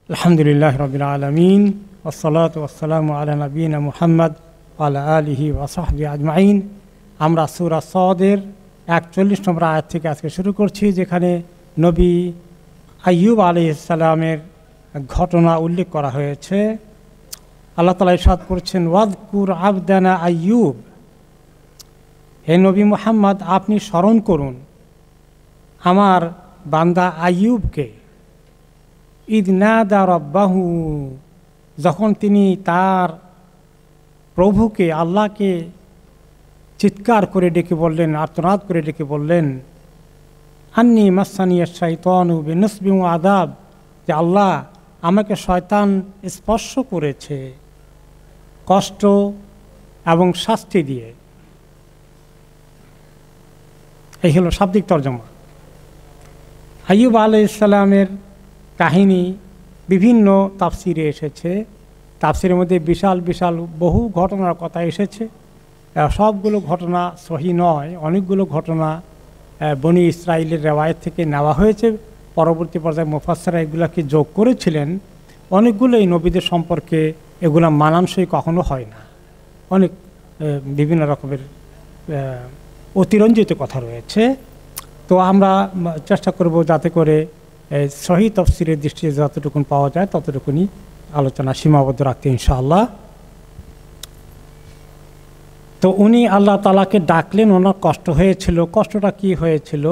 আলহামদুলিল্লাহ রাব্বিল আলামিন ওয়াসসালাতু ওয়াসসালামু আলা নবিয়িনা মুহাম্মদ ওয়া আলা আলিহি ওয়া সাহবিহি আজমাইন। আমরা সূরা সদের 41 নম্বর আয়াত থেকে আজকে শুরু করছি, যেখানে নবী আইয়ুব আলাইহিস সালামের ঘটনা উল্লেখ করা হয়েছে। আল্লাহ তাআলা ইরশাদ করছেন, ওয়াযকুর আবদানা আইয়ুব, হে নবী মুহাম্মদ আপনি স্মরণ করুন আমার বান্দা আইয়ুবকে। ইদ নাদা রব্বাহু, যখন তিনি তার প্রভুকে আল্লাহকে চিৎকার করে ডেকে বললেন, আর্তনাদ করে ডেকে বললেন, আন্নি মাসানিয়া শাইতানু বিনুসবি ওয়া আযাব, যে আল্লাহ আমাকে শয়তান স্পর্শ করেছে কষ্ট এবং শাস্তি দিয়ে। এই হলো শাব্দিক তর্জমা। আইয়ুব আলাইহিস সালামের কাহিনী বিভিন্ন তাফসিরে এসেছে। তাফসিরের মধ্যে বিশাল বিশাল বহু ঘটনার কথা এসেছে। সবগুলো ঘটনা সহি নয়, অনেকগুলো ঘটনা বনি ইসরাইলের রেওয়ায়েত থেকে নেওয়া হয়েছে। পরবর্তী পর্যায়ে মুফাসসিররা এগুলাকে যোগ করেছিলেন। অনেকগুলো এই নবীদের সম্পর্কে এগুলা মানানসই কখনো হয় না, অনেক বিভিন্ন রকমের অতিরঞ্জিত কথা রয়েছে। তো আমরা চেষ্টা করব যাতে করে সহি তাফসিরের দৃষ্টিতে যতটুকুন পাওয়া যায় ততটুকুনি আলোচনা সীমাবদ্ধ রাখতে ইনশাআল্লাহ। তো উনি আল্লাহ তাআলাকে ডাকলেন, ওনার কষ্ট হয়েছিল। কষ্টটা কি হয়েছিল?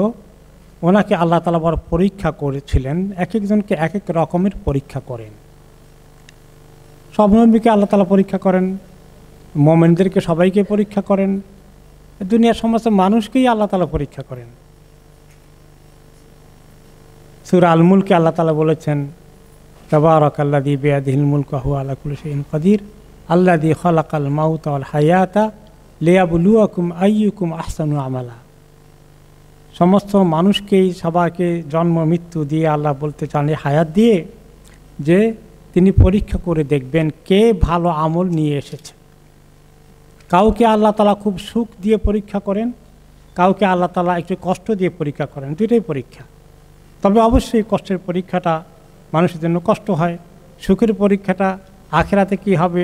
ওনাকে আল্লাহ তাআলা বড় পরীক্ষা করেছিলেন। এক একজনকে এক এক রকমের পরীক্ষা করেন। সব নবীকে আল্লাহ তাআলা পরীক্ষা করেন, মুমিনদেরকে সবাইকে পরীক্ষা করেন, দুনিয়ার সমস্ত মানুষকেই আল্লাহ তাআলা পরীক্ষা করেন। সূরা আল মুলকে আল্লাহ তাআলা বলেছেন, তাবারাকাল্লাযী বিয়াদিহিল মুলকু ওয়া হুয়া আলা কুল্লি শাইইন কাদির আল্লাযী খালাকাল মাউতা ওয়াল হায়াতা লিয়াবলুয়াকুম আইয়ুকুম আহসানু আমালা। সমস্ত মানুষকেই সবাইকে জন্ম মৃত্যু দিয়ে আল্লাহ বলতে চান, হায়াত দিয়ে, যে তিনি পরীক্ষা করে দেখবেন কে ভালো আমল নিয়ে এসেছে। কাউকে আল্লাহ তাআলা খুব সুখ দিয়ে পরীক্ষা করেন, কাউকে আল্লাহ তাআলা একটু কষ্ট দিয়ে পরীক্ষা করেন। দুইটাই পরীক্ষা। তবে অবশ্যই কষ্টের পরীক্ষাটা মানুষের জন্য কষ্ট হয়। সুখের পরীক্ষাটা আখিরাতে কি হবে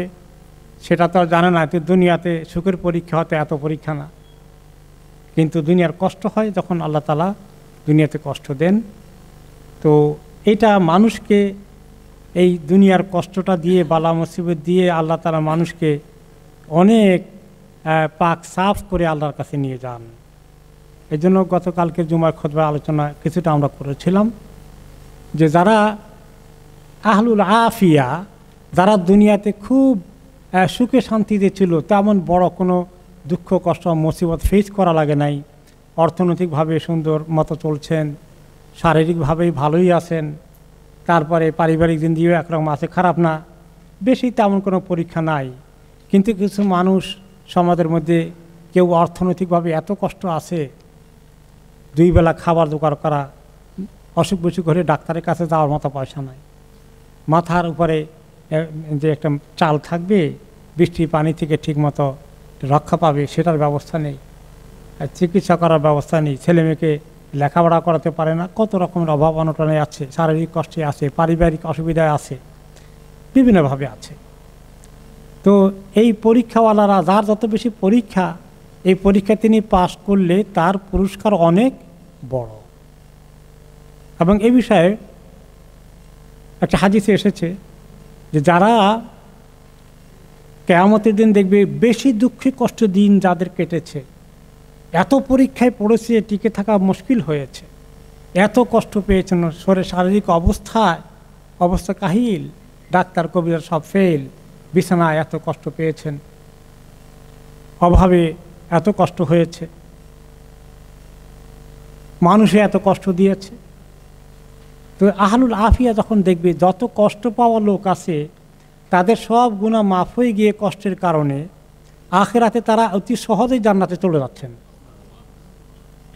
সেটা তো জানে না। তো দুনিয়াতে সুখের পরীক্ষা হতে এত পরীক্ষা না, কিন্তু দুনিয়ার কষ্ট হয় যখন আল্লাহ তাআলা দুনিয়াতে কষ্ট দেন। তো এটা মানুষকে এই দুনিয়ার কষ্টটা দিয়ে, বালা মুসিবত দিয়ে আল্লাহ তাআলা মানুষকে অনেক পাক সাফ করে আল্লাহর কাছে নিয়ে যান। এই জন্য গতকালকে জুমার খুতবা আলোচনা কিছুটা আমরা করেছিলাম যে যারা আহলুল আফিয়া, যারা দুনিয়াতে খুব সুখে শান্তিতে ছিল, তেমন বড় কোনো দুঃখ কষ্ট মুসিবত ফেস করা লাগে নাই, অর্থনৈতিকভাবে সুন্দর মতো চলছেন, শারীরিকভাবেই ভালোই আছেন, তারপরে পারিবারিক জিন্দিগিও একরকম আছে, খারাপ না, বেশি তেমন কোনো পরীক্ষা নাই। কিন্তু কিছু মানুষ সমাজের মধ্যে কেউ অর্থনৈতিকভাবে এত কষ্ট আছে, দুই বেলা খাবার জোগাড় করা, অসুখ বিসুখ হলে ডাক্তারের কাছে যাওয়ার মতো পয়সা নাই, মাথার উপরে যে একটা চাল থাকবে, বৃষ্টি পানি থেকে ঠিকমতো রক্ষা পাবে সেটার ব্যবস্থা নেই, চিকিৎসা করার ব্যবস্থা নেই, ছেলে মেয়েকে লেখাপড়া করাতে পারে না, কত রকমের অভাব অনটনে আছে, শারীরিক কষ্টে আছে, পারিবারিক অসুবিধায় আছে, বিভিন্নভাবে আছে। তো এই পরীক্ষাওয়ালারা, যার যত বেশি পরীক্ষা, এই পরীক্ষা তিনি পাশ করলে তার পুরস্কার অনেক বড়। এবং এই বিষয়ে একটা হাদিসে এসেছে যে যারা কিয়ামতের দিন দেখবে বেশি দুঃখে কষ্ট দিন যাদের কেটেছে, এত পরীক্ষায় পড়েছে, টিকে থাকা মুশকিল হয়েছে, এত কষ্ট পেয়েছেন, শারীরিক অবস্থা কাহিল, ডাক্তার কবিরাজ সব ফেল, বিছানায় এত কষ্ট পেয়েছেন, অভাবে এত কষ্ট হয়েছে, মানুষে এত কষ্ট দিয়েছে। তো আহলুল আফিয়া যখন দেখবে যত কষ্ট পাওয়া লোক আছে তাদের সব গুনাহ মাফ হয়ে গিয়ে কষ্টের কারণে আখিরাতে তারা অতি সহজেই জান্নাতে চলে যাচ্ছেন,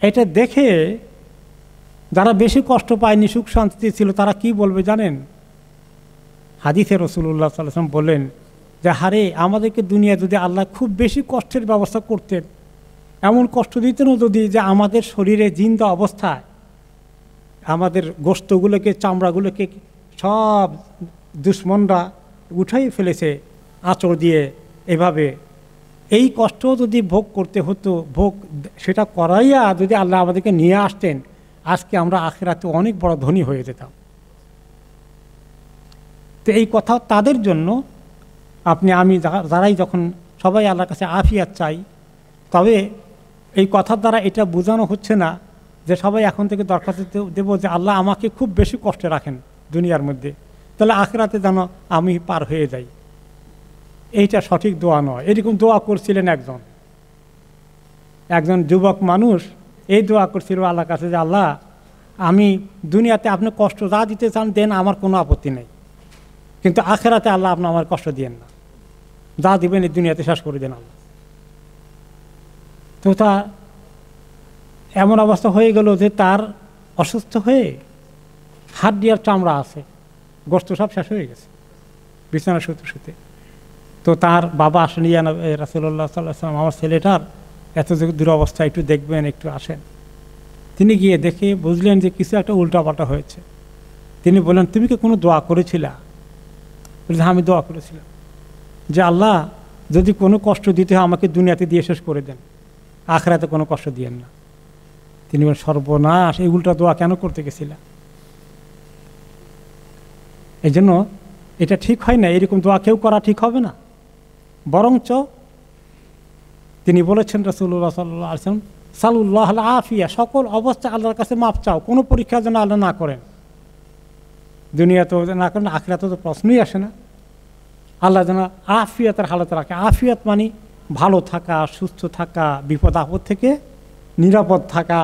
এটা দেখে যারা বেশি কষ্ট পায়নি, সুখ শান্তিতে ছিল, তারা কি বলবে জানেন? হাদিসে রাসূলুল্লাহ সাল্লাল্লাহু আলাইহি ওয়াসাল্লাম বললেন যে হারে, আমাদেরকে দুনিয়া যদি আল্লাহ খুব বেশি কষ্টের ব্যবস্থা করতেন, এমন কষ্ট দিতেনও যদি যে আমাদের শরীরে জিন্দা অবস্থায় আমাদের গোশতগুলোকে, চামড়াগুলোকে সব দুশ্মনরা উঠাই ফেলেছে আঁচড় দিয়ে। এভাবে এই কষ্ট যদি ভোগ করতে হতো, ভোগ সেটা করাইয়া যদি আল্লাহ আমাদেরকে নিয়ে আসতেন, আজকে আমরা আখিরাতে অনেক বড় ধনী হয়ে যেতাম। তো এই কথা তাদের জন্য আমি যারাই যখন সবাই আল্লাহর কাছে আফিয়াত চাই, তবে এই কথার দ্বারা এটা বোঝানো হচ্ছে না যে সবাই এখন থেকে দরখাস্ত দেবো যে আল্লাহ আমাকে খুব বেশি কষ্টে রাখেন দুনিয়ার মধ্যে, তাহলে আখিরাতে যেন আমি পার হয়ে যাই। এইটা সঠিক দোয়া নয়। এরকম দোয়া করছিলেন একজন যুবক মানুষ, এই দোয়া করছিল আল্লাহর কাছে যে আল্লাহ আমি দুনিয়াতে আপনি কষ্ট যা দিতে চান দেন, আমার কোনো আপত্তি নেই, কিন্তু আখিরাতে আল্লাহ আপনি আমার কষ্ট দিয়েন না, যা দিবেন এই দুনিয়াতে শেষ করে দেন আল্লাহ। তো তা এমন অবস্থা হয়ে গেল যে তার অসুস্থ হয়ে হাড্ডিয়ার চামড়া আছে, গোশত সব শেষ হয়ে গেছে বিছানা শুতে। তো তার বাবা আসেন, ইয়া রাসূলুল্লাহ সাল্লাল্লাহু আলাইহি ওয়াসাল্লাম, আমার ছেলেটার এত দুরবস্থা, একটু দেখবেন, একটু আসেন। তিনি গিয়ে দেখে বুঝলেন যে কিছু একটা উল্টাপাল্টা হয়েছে। তিনি বললেন তুমি কি কোনো দোয়া করেছিলা? বললেন আমি দোয়া করেছিলাম যে আল্লাহ যদি কোনো কষ্ট দিতে হয় আমাকে দুনিয়াতে দিয়ে শেষ করে দেন, আখিরাতে কোনো কষ্ট দিয়েন না। তিনি বলেন সর্বনাশ, এই উল্টা দোয়া কেন করতে গেছিলাম? এই জন্য এটা ঠিক হয় না, এরকম দোয়া কেউ করা ঠিক হবে না। বরঞ্চ তিনি বলেছেন রাসূলুল্লাহ সাল্লাল্লাহু আলাইহি ওয়াসাল্লাম, সাল্লাল্লাহু আল আফিয়া, সকল অবস্থা আল্লাহর কাছে মাপ চাও, কোনো পরীক্ষা যেন আল্লাহ না করেন, দুনিয়াতেও না করেন, আখিরাতে তো প্রশ্নই আসে না। আল্লাহ যেন আফিয়াতের হালতে রাখে। আফিয়াত মানে ভালো থাকা, সুস্থ থাকা, বিপদ আপদ থেকে নিরাপদ থাকা,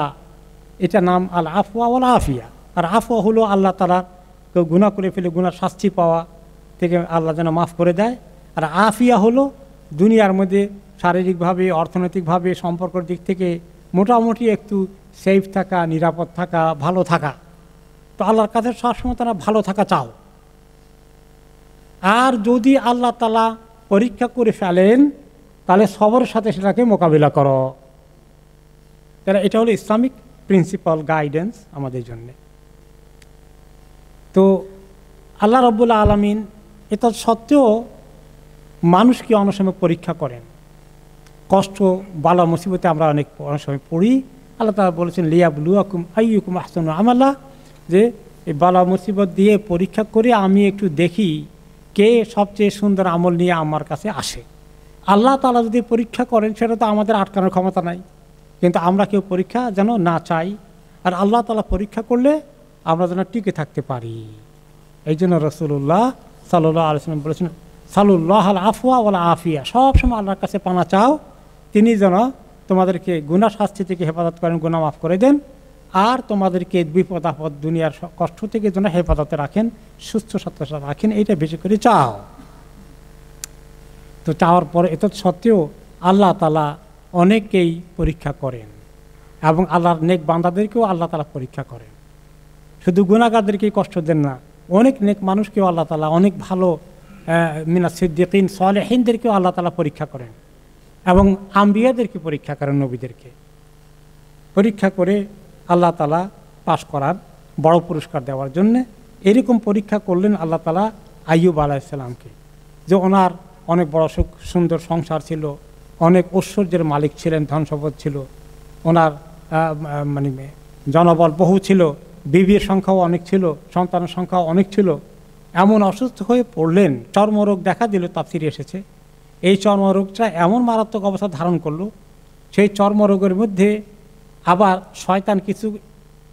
এটা নাম আল আফওয়া ওয়াল আফিয়া। আর আফওয়া হলো আল্লাহ তাআলা কেউ গুনাহ করে ফেলে গুনার শাস্তি পাওয়া থেকে আল্লাহ যেন মাফ করে দেয়। আর আফিয়া হলো দুনিয়ার মধ্যে শারীরিকভাবে, অর্থনৈতিকভাবে, সম্পর্কের দিক থেকে মোটামুটি একটু সেফ থাকা, নিরাপদ থাকা, ভালো থাকা। তো আল্লাহর কাছে সবসময় তারা ভালো থাকা চাও। আর যদি আল্লাহ তাআলা পরীক্ষা করে ফেলেন তাহলে সবরের সাথে সেটাকে মোকাবিলা করো। তাহলে এটা হলো ইসলামিক প্রিন্সিপাল গাইডেন্স আমাদের জন্য। তো আল্লাহ রাব্বুল আলামিন এটা সত্ত্বেও মানুষকে অনেক সময় পরীক্ষা করেন। কষ্ট, বালা মুসিবতে আমরা অনেক সময় পড়ি। আল্লাহ তাআলা বলেছেন লিয়াবলুয়াকুম আইয়ুকুম আহসানু আমালা, যে এই বালা মুসিবত দিয়ে পরীক্ষা করে আমি একটু দেখি কে সবচেয়ে সুন্দর আমল নিয়ে আমার কাছে আসে। আল্লাহ তাআলা যদি পরীক্ষা করেন সেটা তো আমাদের আটকানোর ক্ষমতা নাই, কিন্তু আমরা কেউ পরীক্ষা যেন না চাই। আর আল্লাহ তাআলা পরীক্ষা করলে আমরা যেন টিকে থাকতে পারি। এই জন্য রাসূলুল্লাহ সাল্লাল্লাহু আলাইহি ওয়াসাল্লাম বলেছেন সাল্লাল্লাহু আল আফওয়া ওয়াল আফিয়া, সবসময় আল্লাহর কাছে পানা চাও, তিনি যেন তোমাদেরকে গুনাহ শাস্তি থেকে হেফাজত করেন, গুনাহ মাফ করে দেন, আর তোমাদেরকে বিপদ আপদ দুনিয়ার কষ্ট থেকে যেন হেফাজতে রাখেন, সুস্থ সত্তা রাখেন, এইটা বেশি করে চাও। তো চাওয়ার পরে এত সত্ত্বেও আল্লাহ তাআলা অনেককেই পরীক্ষা করেন, এবং আল্লাহর নেক বান্দাদেরকেও আল্লাহ তাআলা পরীক্ষা করেন। শুধু গুনাহগারদেরকেই কষ্ট দেন না, অনেক নেক মানুষকেও আল্লাহ তাআলা, অনেক ভালো মিনাস সিদ্দিকিন সালেহিনদেরকেও আল্লাহ তাআলা পরীক্ষা করেন, এবং আম্বিয়াদেরকে পরীক্ষা করেন, নবীদেরকে পরীক্ষা করে আল্লাহ তাআলা পাশ করার বড় পুরস্কার দেওয়ার জন্যে এরকম পরীক্ষা করলেন আল্লাহ তাআলা আইয়ুব আলাইহিস সালামকে, যে ওনার অনেক বড় সুন্দর সংসার ছিল, অনেক ঐশ্বর্যের মালিক ছিলেন, ধন সম্পদ ছিল, ওনার মানে জনবল বহু ছিল, বিবির সংখ্যাও অনেক ছিল, সন্তানের সংখ্যাও অনেক ছিল। এমন অসুস্থ হয়ে পড়লেন, চর্মরোগ দেখা দিল, তাফসিরে এসেছে। এই চর্মরোগটা এমন মারাত্মক অবস্থা ধারণ করলো, সেই চর্মরোগের মধ্যে আবার শয়তান কিছু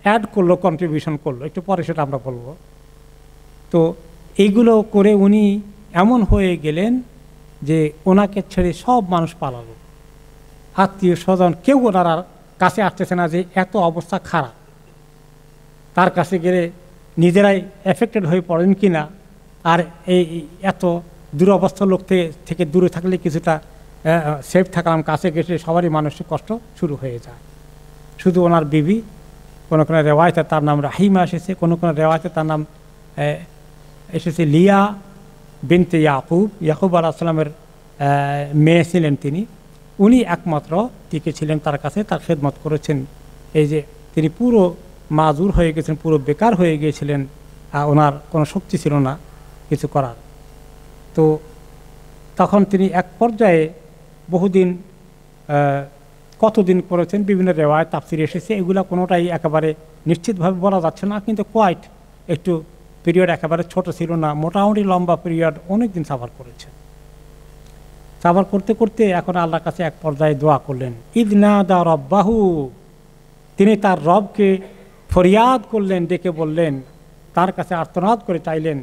অ্যাড করলো, কন্ট্রিবিউশন করলো, একটু পরে সেটা আমরা বলবো। তো এইগুলো করে উনি এমন হয়ে গেলেন যে ওনাকে ছেড়ে সব মানুষ পালালো, আত্মীয় স্বজন কেউ ওনার কাছে আসতেছে না, যে এত অবস্থা খারাপ। তার কাছে গেলে নিজেরাই এফেক্টেড হয়ে পড়েন কি না, আর এই এত দুরবস্থা লোক থেকে দূরে থাকলে কিছুটা সেফ থাকলাম, কাছে গেলে সবারই মানসিক কষ্ট শুরু হয়ে যায়। শুধু ওনার বিবি, কোনো কোনো রেওয়ায়তে তার নাম রাহিমা এসেছে, কোনো কোনো রেওয়ায়তে তার নাম এসেছে লিয়া বিনতে ইয়াকুব, ইয়াকুব আলাইহিস সালামের মেয়ে ছিলেন তিনি। উনি একমাত্র টিকে ছিলেন তার কাছে, তার খেদমত করেছেন। এই যে তিনি পুরো মাজুর হয়ে গেছেন, পুরো বেকার হয়ে গিয়েছিলেন, ওনার কোনো শক্তি ছিল না কিছু করার। তো তখন তিনি এক পর্যায়ে বহুদিন কতদিন করেছেন বিভিন্ন রেওয়ায় তাফসিরে এসেছে, এগুলো কোনোটাই একেবারে নিশ্চিতভাবে বলা যাচ্ছে না, কিন্তু কোয়াইট একটু পিরিয়ড একেবারে ছোট ছিল না, মোটামুটি লম্বা পিরিয়ড অনেক দিন সাফার করেছেন। সাফার করতে করতে এখন আল্লাহর কাছে এক পর্যায়ে দোয়া করলেন, ইদনা দা রব্বাহু, তিনি তার রবকে ফরিয়াদ করলেন, ডেকে বললেন, তার কাছে আর্তনাদ করে চাইলেন,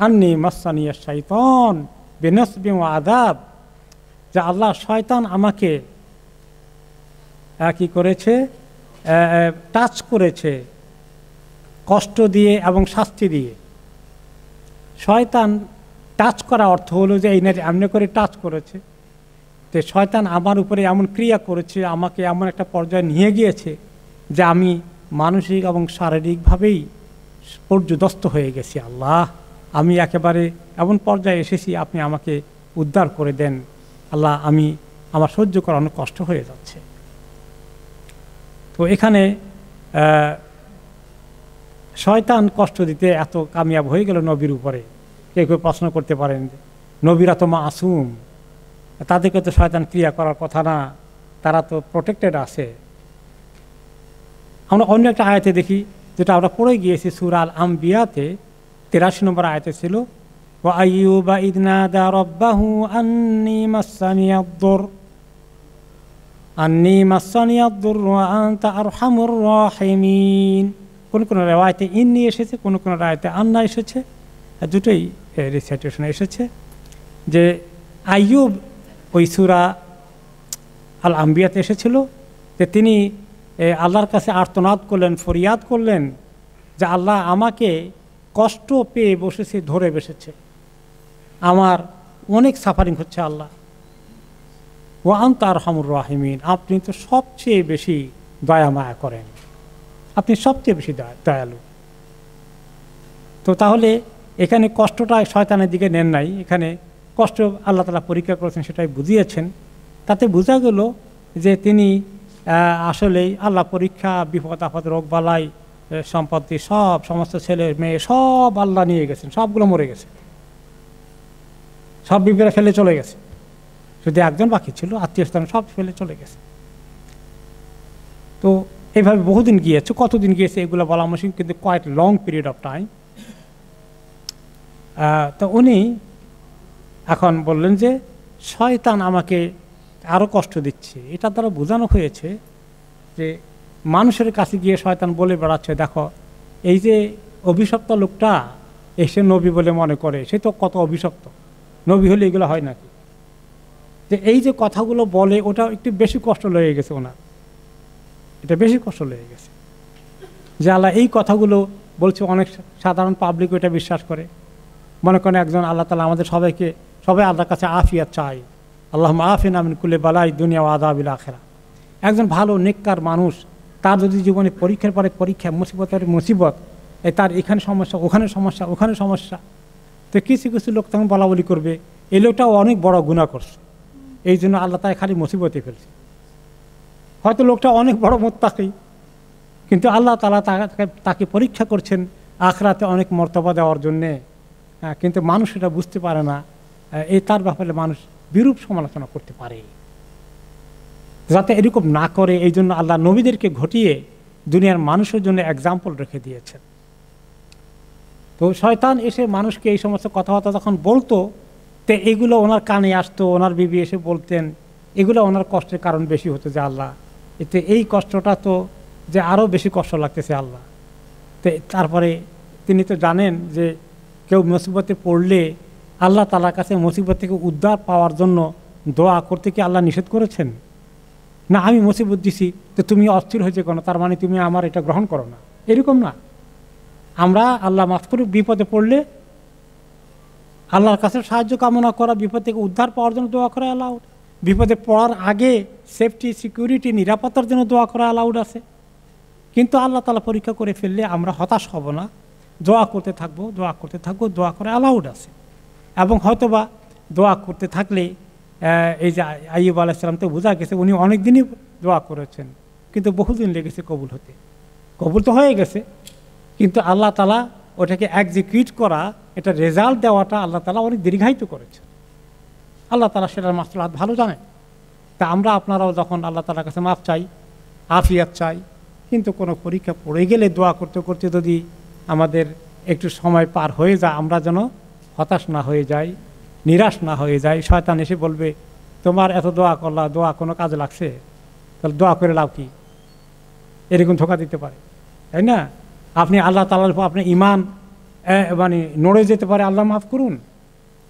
আন্নি মাসানিয়া শাইতান বিনাসবি ওয়া আযাব, যে আল্লাহ শয়তান আমাকে কি করেছে, টাচ করেছে কষ্ট দিয়ে এবং শাস্তি দিয়ে। শয়তান টাচ করা অর্থ হলো যে এই না এমনি করে টাচ করেছে, যে শয়তান আমার উপরে এমন ক্রিয়া করেছে, আমাকে এমন একটা পর্যায়ে নিয়ে গিয়েছে যে আমি মানসিক এবং শারীরিকভাবেই পর্যদস্ত হয়ে গেছি। আল্লাহ, আমি একেবারে এমন পর্যায়ে এসেছি, আপনি আমাকে উদ্ধার করে দেন আল্লাহ, আমার সহ্য করা অনেক কষ্ট হয়ে যাচ্ছে। তো এখানে শয়তান কষ্ট দিতে এত কামিয়াব হয়ে গেল নবীর উপরে। কেউ কেউ প্রশ্ন করতে পারেন, নবীরা তো মাসুম, তাদেরকে তো শয়তান ক্রিয়া করার কথা না, তারা তো প্রোটেক্টেড আছে। আমরা অন্য একটা আয়াতে দেখি, যেটা আমরা পড়ে গিয়েছি সূরা আল আম্বিয়াতে 83 নম্বর আয়াতে ছিল, ওয়া আইয়ুবা ইয নাদা রাব্বাহু আন্নী মাসসানিয়াদ-দুর ওয়া আনতা আরহামুর রাহিমিন। কোন কোন রিওয়ায়াতে ইন্নী এসেছে, কোন কোন রিওয়ায়াতে আন্না এসেছে, দুটোই রিসাইটেশনে এসেছে। যে আইয়ুব ওই সূরা আল আম্বিয়াতে এসেছিল যে তিনি আল্লাহর কাছে আর্তনাদ করলেন, ফরিয়াদ করলেন যে আল্লাহ আমাকে কষ্ট পেয়ে বসেছে, ধরে বসেছে, আমার অনেক সাফারিং হচ্ছে আল্লাহ। ওয়া আনতা আরহামুর রাহিমিন, আপনি তো সবচেয়ে বেশি দয়া মায়া করেন, আপনি সবচেয়ে বেশি দয়ালু। তো তাহলে এখানে কষ্টটা শয়তানের দিকে নেন নাই, এখানে কষ্ট আল্লাহ তাআলা পরীক্ষা করেছেন, সেটাই বুঝিয়েছেন। তাতে বোঝা গেল যে তিনি আসলেই আল্লাহ পরীক্ষা, বিপদ আপদ, রোগ বালাই, সম্পত্তি, সমস্ত ছেলে মেয়ে সব আল্লাহ নিয়ে গেছেন, সবগুলো মরে গেছে, সব বিপদে ফেলে চলে গেছে, শুধু একজন বাকি ছিল, আত্মীয় স্থান সব ফেলে চলে গেছে। তো এইভাবে বহুদিন গিয়েছে, কতদিন গিয়েছে এগুলো বলা মুশকিল, কিন্তু quite long period of time. তো উনি এখন বললেন যে শয়তান আমাকে আরও কষ্ট দিচ্ছে। এটা দ্বারা বোঝানো হয়েছে যে মানুষের কাছে গিয়ে শয়তান বলে বেড়াচ্ছে, দেখো এই যে অভিশপ্ত লোকটা এসে নবী বলে মনে করে, সে তো কত অভিশপ্ত, নবী হলে এগুলো হয় নাকি, যে এই যে কথাগুলো বলে ওটা একটু বেশি কষ্ট লেগে গেছে ওনার, এটা বেশি কষ্ট লেগে গেছে যে আল্লাহ এই কথাগুলো বলছে। অনেক সাধারণ পাবলিক এটা বিশ্বাস করে, মনে করেন একজন আল্লাহ তাআলা আমাদের সবাই আল্লাহর কাছে আফিয়াত চাই, আল্লাহুম্মা আফিনা মিন কুল্লি বালাই দুনিয়া ওয়া আযাবিল আখিরাহ। একজন ভালো নেককার মানুষ, তার যদি জীবনে পরীক্ষার পরে পরীক্ষা, মুসিবতের মুসিবত, তার এখানে সমস্যা, ওখানে সমস্যা, ওখানে সমস্যা, তো কিছু কিছু লোক তখন বলা বলি করবে এই লোকটাও অনেক বড় গুনাহ করছে, এই জন্য আল্লাহ তাই খালি মুসিবতে ফেলছে। হয়তো লোকটা অনেক বড় মুত্তাকি, কিন্তু আল্লাহ তাআলা তাকে পরীক্ষা করছেন আখিরাতে অনেক মর্তবা দেওয়ার জন্যে, কিন্তু মানুষ এটা বুঝতে পারে না। তার ব্যাপারে মানুষ বিরূপ সমালোচনা করতে পারে, যাতে এরকম না করে এই জন্য আল্লাহ নবীদেরকে ঘটিয়ে দুনিয়ার মানুষের জন্য এক্সাম্পল রেখে দিয়েছেন। তো শয়তান এসে মানুষকে এই সমস্ত কথাবার্তা যখন বলতো, তো এগুলো ওনার কানে আসতো, ওনার বিবি এসে বলতেন, এগুলো ওনার কষ্টের কারণ বেশি হতো যে আল্লাহ এতে এই কষ্টটা তো যে আরও বেশি কষ্ট লাগতেছে আল্লাহ। তো তারপরে তিনি তো জানেন যে কেউ মুসিবতে পড়লে আল্লাহ তাআলার কাছে মুসিবত থেকে উদ্ধার পাওয়ার জন্য দোয়া করতে কি আল্লাহ নিষেধ করেছেন? না, আমি মুসিবত দিছি তো তুমি অস্থির হয়েছে কেন, তার মানে তুমি আমার এটা গ্রহণ করো না, এরকম না। আমরা আল্লাহ মাফ করুক, বিপদে পড়লে আল্লাহর কাছে সাহায্য কামনা করা, বিপদ থেকে উদ্ধার পাওয়ার জন্য দোয়া করা অ্যালাউড। বিপদে পড়ার আগে সেফটি, সিকিউরিটি, নিরাপত্তার জন্য দোয়া করা অ্যালাউড আছে। কিন্তু আল্লাহ তাআলা পরীক্ষা করে ফেললে আমরা হতাশ হব না, দোয়া করতে থাকবো, দোয়া করতে থাকবো, দোয়া করা অ্যালাউড আছে। এবং হয়তোবা দোয়া করতে থাকলে এই যে আইয়ুব আলাইহিস সালাম তো বোঝা গেছে উনি অনেক দিনই দোয়া করেছেন, কিন্তু বহুদিন লেগেছে কবুল হতে। কবুল তো হয়ে গেছে, কিন্তু আল্লাহ তাআলা ওটাকে এক্সিকিউট করা, এটা রেজাল্ট দেওয়াটা আল্লাহ তাআলা অনেক দীর্ঘায়িত করেছে। আল্লাহ তাআলা সেটার মাসলাহাত ভালো জানেন। তা আমরা আপনারাও যখন আল্লাহ তাআলার কাছে মাফ চাই, আফিয়াত চাই, কিন্তু কোনো পরীক্ষা পড়ে গেলে দোয়া করতে করতে যদি আমাদের একটু সময় পার হয়ে যায়, আমরা যেন হতাশ না হয়ে যাই, নিরাশ না হয়ে যাই। শয়তান এসে বলবে, তোমার এত দোয়া করলা, দোয়া কোনো কাজে লাগছে? তাহলে দোয়া করে লাভ কি? এরকম ধোঁকা দিতে পারে, তাই না? আপনি আল্লাহ তাআলার উপর আপনার ঈমান মানে নড়ে যেতে পারে। আল্লাহ মাফ করুন,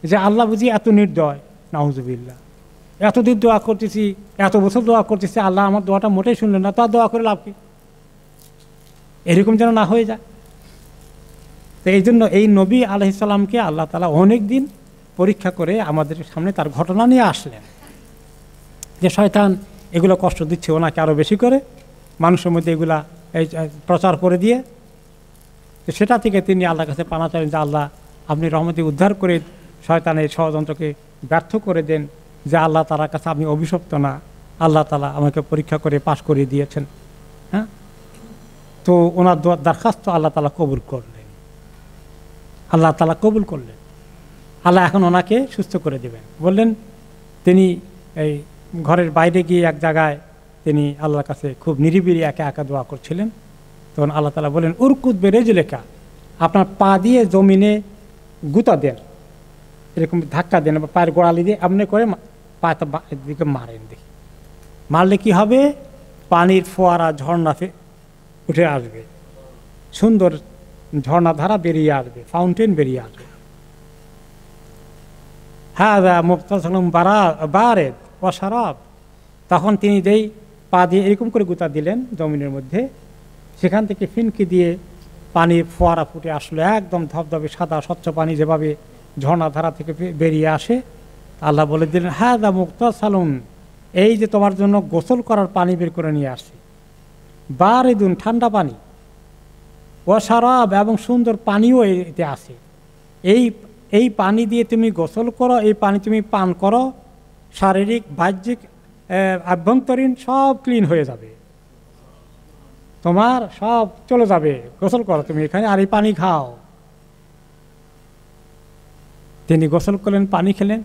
যে আল্লাহ বুঝি এত নির্দয়, নাউজুবিল্লাহ। এতদিন দোয়া করতেছি, এত বছর দোয়া করতেছি, আল্লাহ আমার দোয়াটা মোটেই শুনলেন না, তার দোয়া করে লাভ কি? এরকম যেন না হয়ে যায়। তো এই জন্য এই নবী আলাইহিস সালামকে আল্লাহ তাআলা অনেক দিন পরীক্ষা করে আমাদের সামনে তার ঘটনা নিয়ে আসলেন, যে শয়তান এগুলো কষ্ট দিচ্ছে ওনাকে আরও বেশি করে, মানুষের মধ্যে এগুলা এই প্রচার করে দিয়ে। তো সেটা থেকে তিনি আল্লাহর কাছে পানা চাইলেন যে আল্লাহ আপনি রহমতে উদ্ধার করে শয়তানের ষড়যন্ত্রকে ব্যর্থ করে দেন, যে আল্লাহ তাআলার কাছে আমি অভিশপ্ত না, আল্লাহ তাআলা আমাকে পরীক্ষা করে পাশ করিয়ে দিয়েছেন। হ্যাঁ, তো ওনার দরখাস্ত আল্লাহ তাআলা কবুল করলেন। আল্লাহ তাআলা কবুল করলেন। আল্লাহ এখন ওনাকে সুস্থ করে দেবেন বললেন। তিনি এই ঘরের বাইরে গিয়ে এক জায়গায় তিনি আল্লাহর কাছে খুব নিরিবিলি একা একা দোয়া করছিলেন। তখন আল্লাহ তাআলা বলেন, উরকুদ বেরেজুলেকা, আপনার পা দিয়ে জমিনে গুঁতা দেন, এরকম ধাক্কা দেন, বা পায়ের গোড়ালি দিয়ে এমনি করে পাটা দিকে মারেন। দেখি মারলে কি হবে? পানির ফোয়ারা ঝর্ণা উঠে আসবে, সুন্দর ঝর্ণাধারা বেরিয়ে আসবে, ফাউন্টেন বেরিয়ে আসবে। হ্যাঁ, মুক্তাসালুম বারেদ ওয়া শারাব। তখন তিনি যেই পা দিয়ে এরকম করে গুঁতা দিলেন জমিনের মধ্যে, সেখান থেকে ফিনকি দিয়ে পানির ফোয়ারা ফুটে আসলো, একদম ধবধবে সাদা স্বচ্ছ পানি যেভাবে ঝর্ণাধারা থেকে বেরিয়ে আসে। আল্লাহ বলে দিলেন, হ্যাঁ দা মুক্তাসালুম, এই যে তোমার জন্য গোসল করার পানি বের করে নিয়ে আসছি, বারেদুন ঠান্ডা পানি, ওয়া শারাব এবং সুন্দর পানিও এতে আছে। এই পানি দিয়ে তুমি গোসল করো, এই পানি তুমি পান করো, শারীরিক বাহ্যিক আভ্যন্তরীণ সব ক্লিন হয়ে যাবে, তোমার সব চলে যাবে। গোসল করো তুমি এখানে, আর এই পানি খাও। তিনি গোসল করলেন, পানি খেলেন,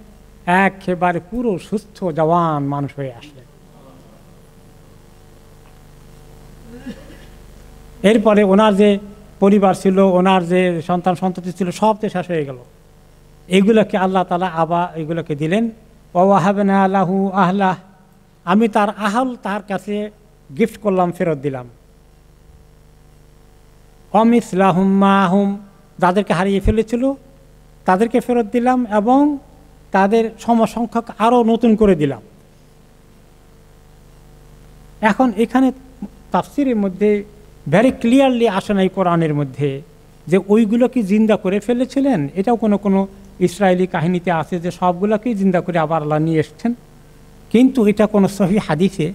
একেবারে পুরো সুস্থ জওয়ান মানুষ হয়ে আসলেন। এরপরে ওনার যে পরিবার ছিল, ওনার যে সন্তান সন্ততি ছিল, সব তো শেষ হয়ে গেল। এগুলোকে আল্লাহ তাআলা আবার এগুলোকে দিলেন। ওয়াহাবনা লাহু আহলাহ, আমি তার আহল তার কাছে গিফট করলাম, ফেরত দিলাম। অমিসলাহুম মাহুম, যাদেরকে হারিয়ে ফেলেছিল তাদেরকে ফেরত দিলাম, এবং তাদের সমসংখ্যক আরও নতুন করে দিলাম। এখন এখানে তাফসিরের মধ্যে ভেরি ক্লিয়ারলি আসে না এই কোরআনের মধ্যে যে ওইগুলো কি জিন্দা করে ফেলেছিলেন। এটাও কোনো কোনো ইসরায়েলি কাহিনীতে আছে যে সবগুলোকেই জিন্দা করে আবার আল্লাহ নিয়ে এসছেন, কিন্তু এটা কোনো সহিহ হাদিসে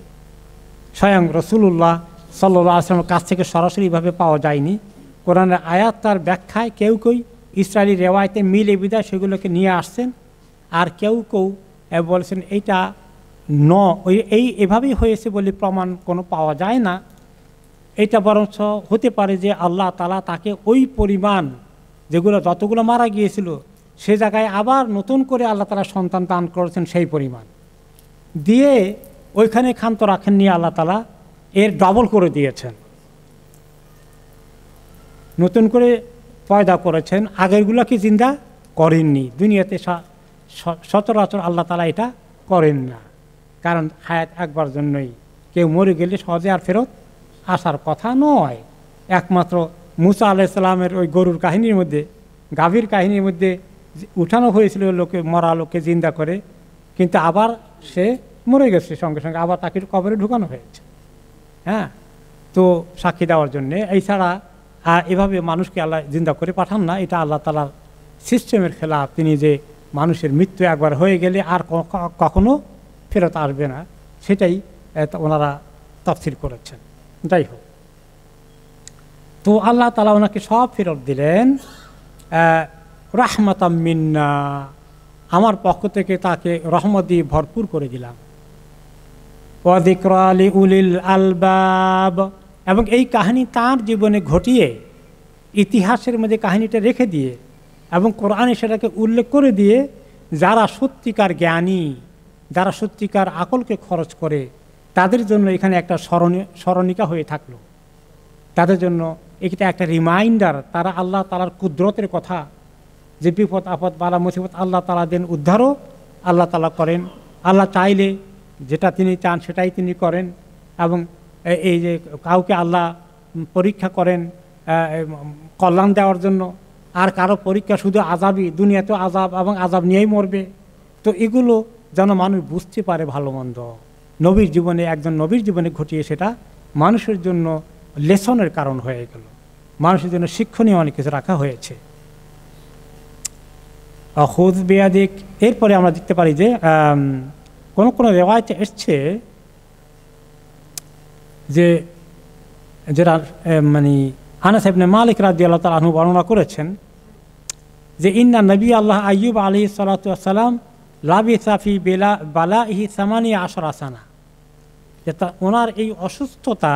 স্বয়ং রাসূলুল্লাহ সাল্লাল্লাহু আলাইহি ওয়াসাল্লামের কাছ থেকে সরাসরিভাবে পাওয়া যায়নি। কোরআনের আয়াত তার ব্যাখ্যায় কেউ কেউ ইসরায়েলি রেওয়ায়তে মিলে বিদায় সেগুলোকে নিয়ে আসছেন, আর কেউ কেউ বলছেন এইটা এভাবেই হয়েছে বলে প্রমাণ কোনো পাওয়া যায় না। এটা বরঞ্চ হতে পারে যে আল্লাহ তাআলা তাকে ওই পরিমাণ, যেগুলো যতগুলো মারা গিয়েছিল সে জায়গায় আবার নতুন করে আল্লাহ তাআলা সন্তান দান করেছেন, সেই পরিমাণ দিয়ে ওইখানে ক্ষান্ত রাখেননি, আল্লাহ তাআলা এর ডবল করে দিয়েছেন, নতুন করে পয়দা করেছেন, আগেরগুলোকে জিন্দা করেননি। দুনিয়াতে সচরাচর আল্লাহ তাআলা এটা করেন না, কারণ হায়াত একবার জন্যই, কেউ মরে গেলে সহজে আর ফেরত আসার কথা নয়। একমাত্র মুসা আলাইহিস সালামের ওই গরুর কাহিনীর মধ্যে, গাভীর কাহিনীর মধ্যে উঠানো হয়েছিল লোকে, মরা লোককে জিন্দা করে, কিন্তু আবার সে মরে গেছে, সঙ্গে সঙ্গে আবার তাকে কবরে ঢুকানো হয়েছে। হ্যাঁ, তো সাক্ষী দেওয়ার জন্যে। এছাড়া এভাবে মানুষকে আল্লাহ জিন্দা করে পাঠান না, এটা আল্লাহ তাআলার সিস্টেমের খেলাফ। তিনি যে মানুষের মৃত্যু একবার হয়ে গেলে আর কখনো ফেরত আসবে না, সেটাই ওনারা তাফসীর করেছেন। যাই হোক, তো আল্লাহ তাআলা ওনাকে সব ফেরত দিলেন। রাহমাতাম মিন্না, আমার পক্ষ থেকে তাকে রহমত দিয়ে ভরপুর করে দিলাম। ওয়া যিকরা লিউলিল আলবাব, এবং এই কাহিনী তার জীবনে ঘটিয়ে ইতিহাসের মধ্যে কাহিনীটা রেখে দিয়ে এবং কোরআনে সেটাকে উল্লেখ করে দিয়ে যারা সত্যিকার জ্ঞানী, যারা সত্যিকার আকলকে খরচ করে, তাদের জন্য এখানে একটা স্মরণিকা হয়ে থাকলো। তাদের জন্য এটা একটা রিমাইন্ডার, তারা আল্লাহ তাআলার কুদরতের কথা, যে বিপদ আপদ বালা মুসিবত আল্লাহ তাআলা দেন, উদ্ধারও আল্লাহ তাআলা করেন। আল্লাহ চাইলে যেটা তিনি চান সেটাই তিনি করেন। এবং এই যে কাউকে আল্লাহ পরীক্ষা করেন কল্যাণ দেওয়ার জন্য, আর কারো পরীক্ষা শুধু আযাবই, দুনিয়াতেও আযাব এবং আযাব নিয়েই মরবে। তো এগুলো যেন মানুষ বুঝতে পারে ভালো মন্দ, নবীর জীবনে, একজন নবীর জীবনে ঘটিয়ে সেটা মানুষের জন্য লেসনের কারণ হয়ে গেল, মানুষের জন্য শিক্ষণীয় অনেক কিছু রাখা হয়েছে। খুদ বিয়াদিক, এরপরে আমরা দেখতে পারি যে কোনো কোনো রেওয়ায়েতে এসছে যে যেটা মানে আনাস ইবনে মালিক রাদিয়াল্লাহু তাআলা আনহু বর্ণনা করেছেন যে ইন্না নবী আল্লাহ আইয়ুব আলাইহিস সালাতু ওয়াস সালাম লাবিসা ফি বালাইহি 18 সানা, যেটা ওনার এই অসুস্থতা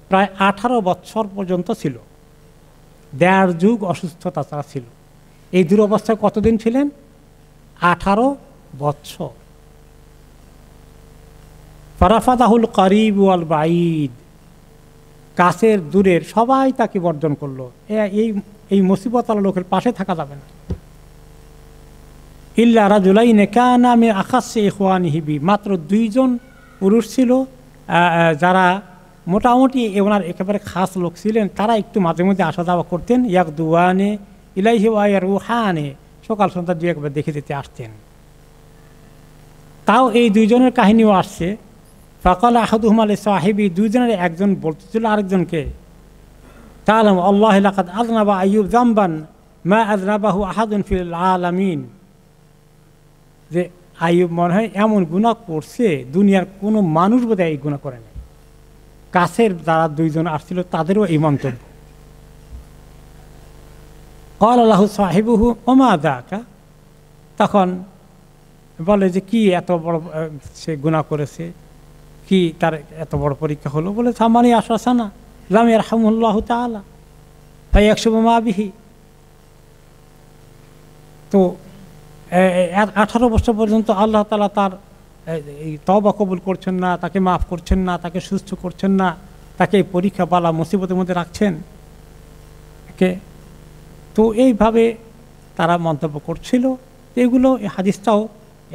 প্রায় 18 বছর পর্যন্ত ছিল। 1.5 যুগ অসুস্থতা তারা ছিল। এই দুরবস্থায় কতদিন ছিলেন? 18 বছর। ফারাফাদাহুল করিব ওয়াল বাঈদ, কাছের দূরের সবাই তাকে বর্জন করলো। এই মুসিবত আলা লোকের পাশে থাকা যাবে না। ইল্লা রাজুলাইনে কানা মিন আখাসসি ইখওয়ানিহি বি, মাত্র 2 জন পুরুষ ছিল যারা মোটামুটি ওনার একেবারে খাস লোক ছিলেন। তারা একটু মাঝে মধ্যে আসা যাওয়া করতেন। ইয়াকদুয়ানে ইলাইহি ওয়া ইয়ারুহানে, সকাল সন্ধ্যা 2 একবার দেখে দিতে আসতেন। তাও এই 2 জনের কাহিনীও আসছে। ফাকাল আহাদুহুমা লিসাহিবি, 2 জনের একজন বলতেছিল আরেকজনকে, তাআলাম আল্লাহ লাকাদ আযনাবা আইয়ুব যামবান মা আযনাবাহু আহাদুন ফিল আলামিন, যে আইয়ুব মনে হয় এমন গুনাহ করছে দুনিয়ার কোনো মানুষ বোধহয় এই গুনাহ করে নাই। কাছের যারা 2 জন আসছিল তাদেরও এই মন্তব্য। ক্বালা লাহু সাহিবুহু ওমা যাকা, তখন বলে যে কি এত বড় সে গুনাহ করেছে, কি তার এত বড় পরীক্ষা হলো? বলে 18 সানা লাম ইয়ারহামুল্লাহু তাআলা ফায়াকশুবু মা বিহি। তো 18 বছর পর্যন্ত আল্লাহ তাআলা তার এই তওবা কবুল করছেন না, তাকে মাফ করছেন না, তাকে সুস্থ করছেন না, তাকে এই পরীক্ষা বালা মুসিবতের মধ্যে রাখছেন। তো এইভাবে তারা মন্তব্য করছিল। এগুলো এই হাদিসটাও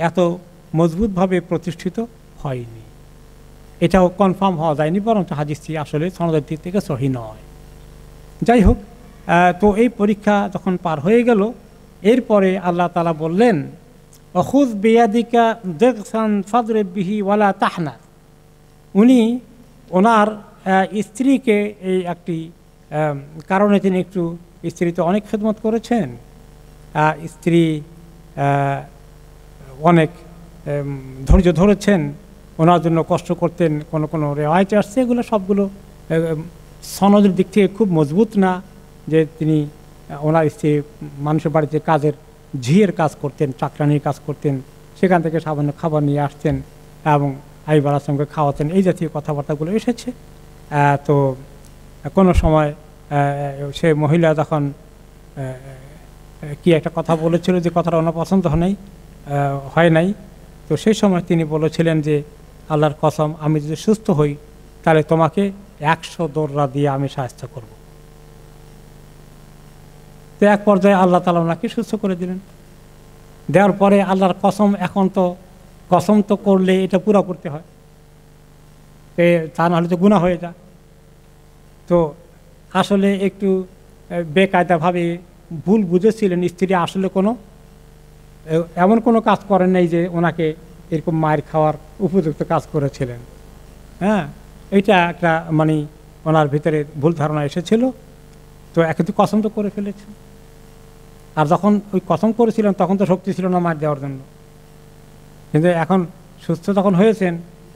এত মজবুতভাবে প্রতিষ্ঠিত হয়নি, এটাও কনফার্ম হওয়া যায়নি, বরং হাদিসটি আসলে সনদের দিক থেকে সহিহ নয়। যাই হোক, তো এই পরীক্ষা যখন পার হয়ে গেল, এরপরে আল্লাহ তাআলা বললেন অখুয বিয়াদিকা দিগসান ফাদরিব বিহি ওয়ালা তাহনাস। উনি ওনার স্ত্রীকে এই একটি কারণে তিনি একটু, স্ত্রী তো অনেক খেদমত করেছেন, স্ত্রী অনেক ধৈর্য ধরেছেন, ওনার জন্য কষ্ট করতেন। কোনো কোনো রেওয়ায়েতে আসছে, এগুলো সবগুলো সনদের দিক থেকে খুব মজবুত না, যে তিনি ওনার স্ত্রী মানুষের বাড়িতে কাজের ঝিয়ের কাজ করতেন, চাকরানির কাজ করতেন, সেখান থেকে সামান্য খাবার নিয়ে আসতেন এবং আইবারার সঙ্গে খাওয়াতেন, এই জাতীয় কথাবার্তাগুলো এসেছে। তো কোনো সময় সে মহিলা যখন কি একটা কথা বলেছিল, যে কথাটা ওনার পছন্দ হয় নাই, তো সেই সময় তিনি বলেছিলেন যে আল্লাহর কসম, আমি যদি সুস্থ হই তাহলে তোমাকে 100 দররা দিয়ে আমি সাহায্য করব। তো এক পর্যায়ে আল্লাহ তাআলা ওনাকে সুস্থ করে দিলেন। দেওয়ার পরে আল্লাহর কসম, এখন তো কসম তো করলে এটা পুরো করতে হয়, তা নাহলে তো গুনাহ হয়ে যায়। তো আসলে একটু বেকায়দাভাবে ভুল বুঝেছিলেন, স্ত্রী আসলে এমন কোনো কাজ করেন নাই যে ওনাকে এরকম মায়ের খাওয়ার উপযুক্ত কাজ করেছিলেন। হ্যাঁ, এটা একটা মানে ওনার ভিতরে ভুল ধারণা এসেছিল। তো একটু কসম তো করে ফেলেছেন, আর যখন ওই কসম করেছিলেন তখন তো শক্তি ছিল না মার দেওয়ার জন্য, কিন্তু এখন সুস্থ যখন হয়েছেন,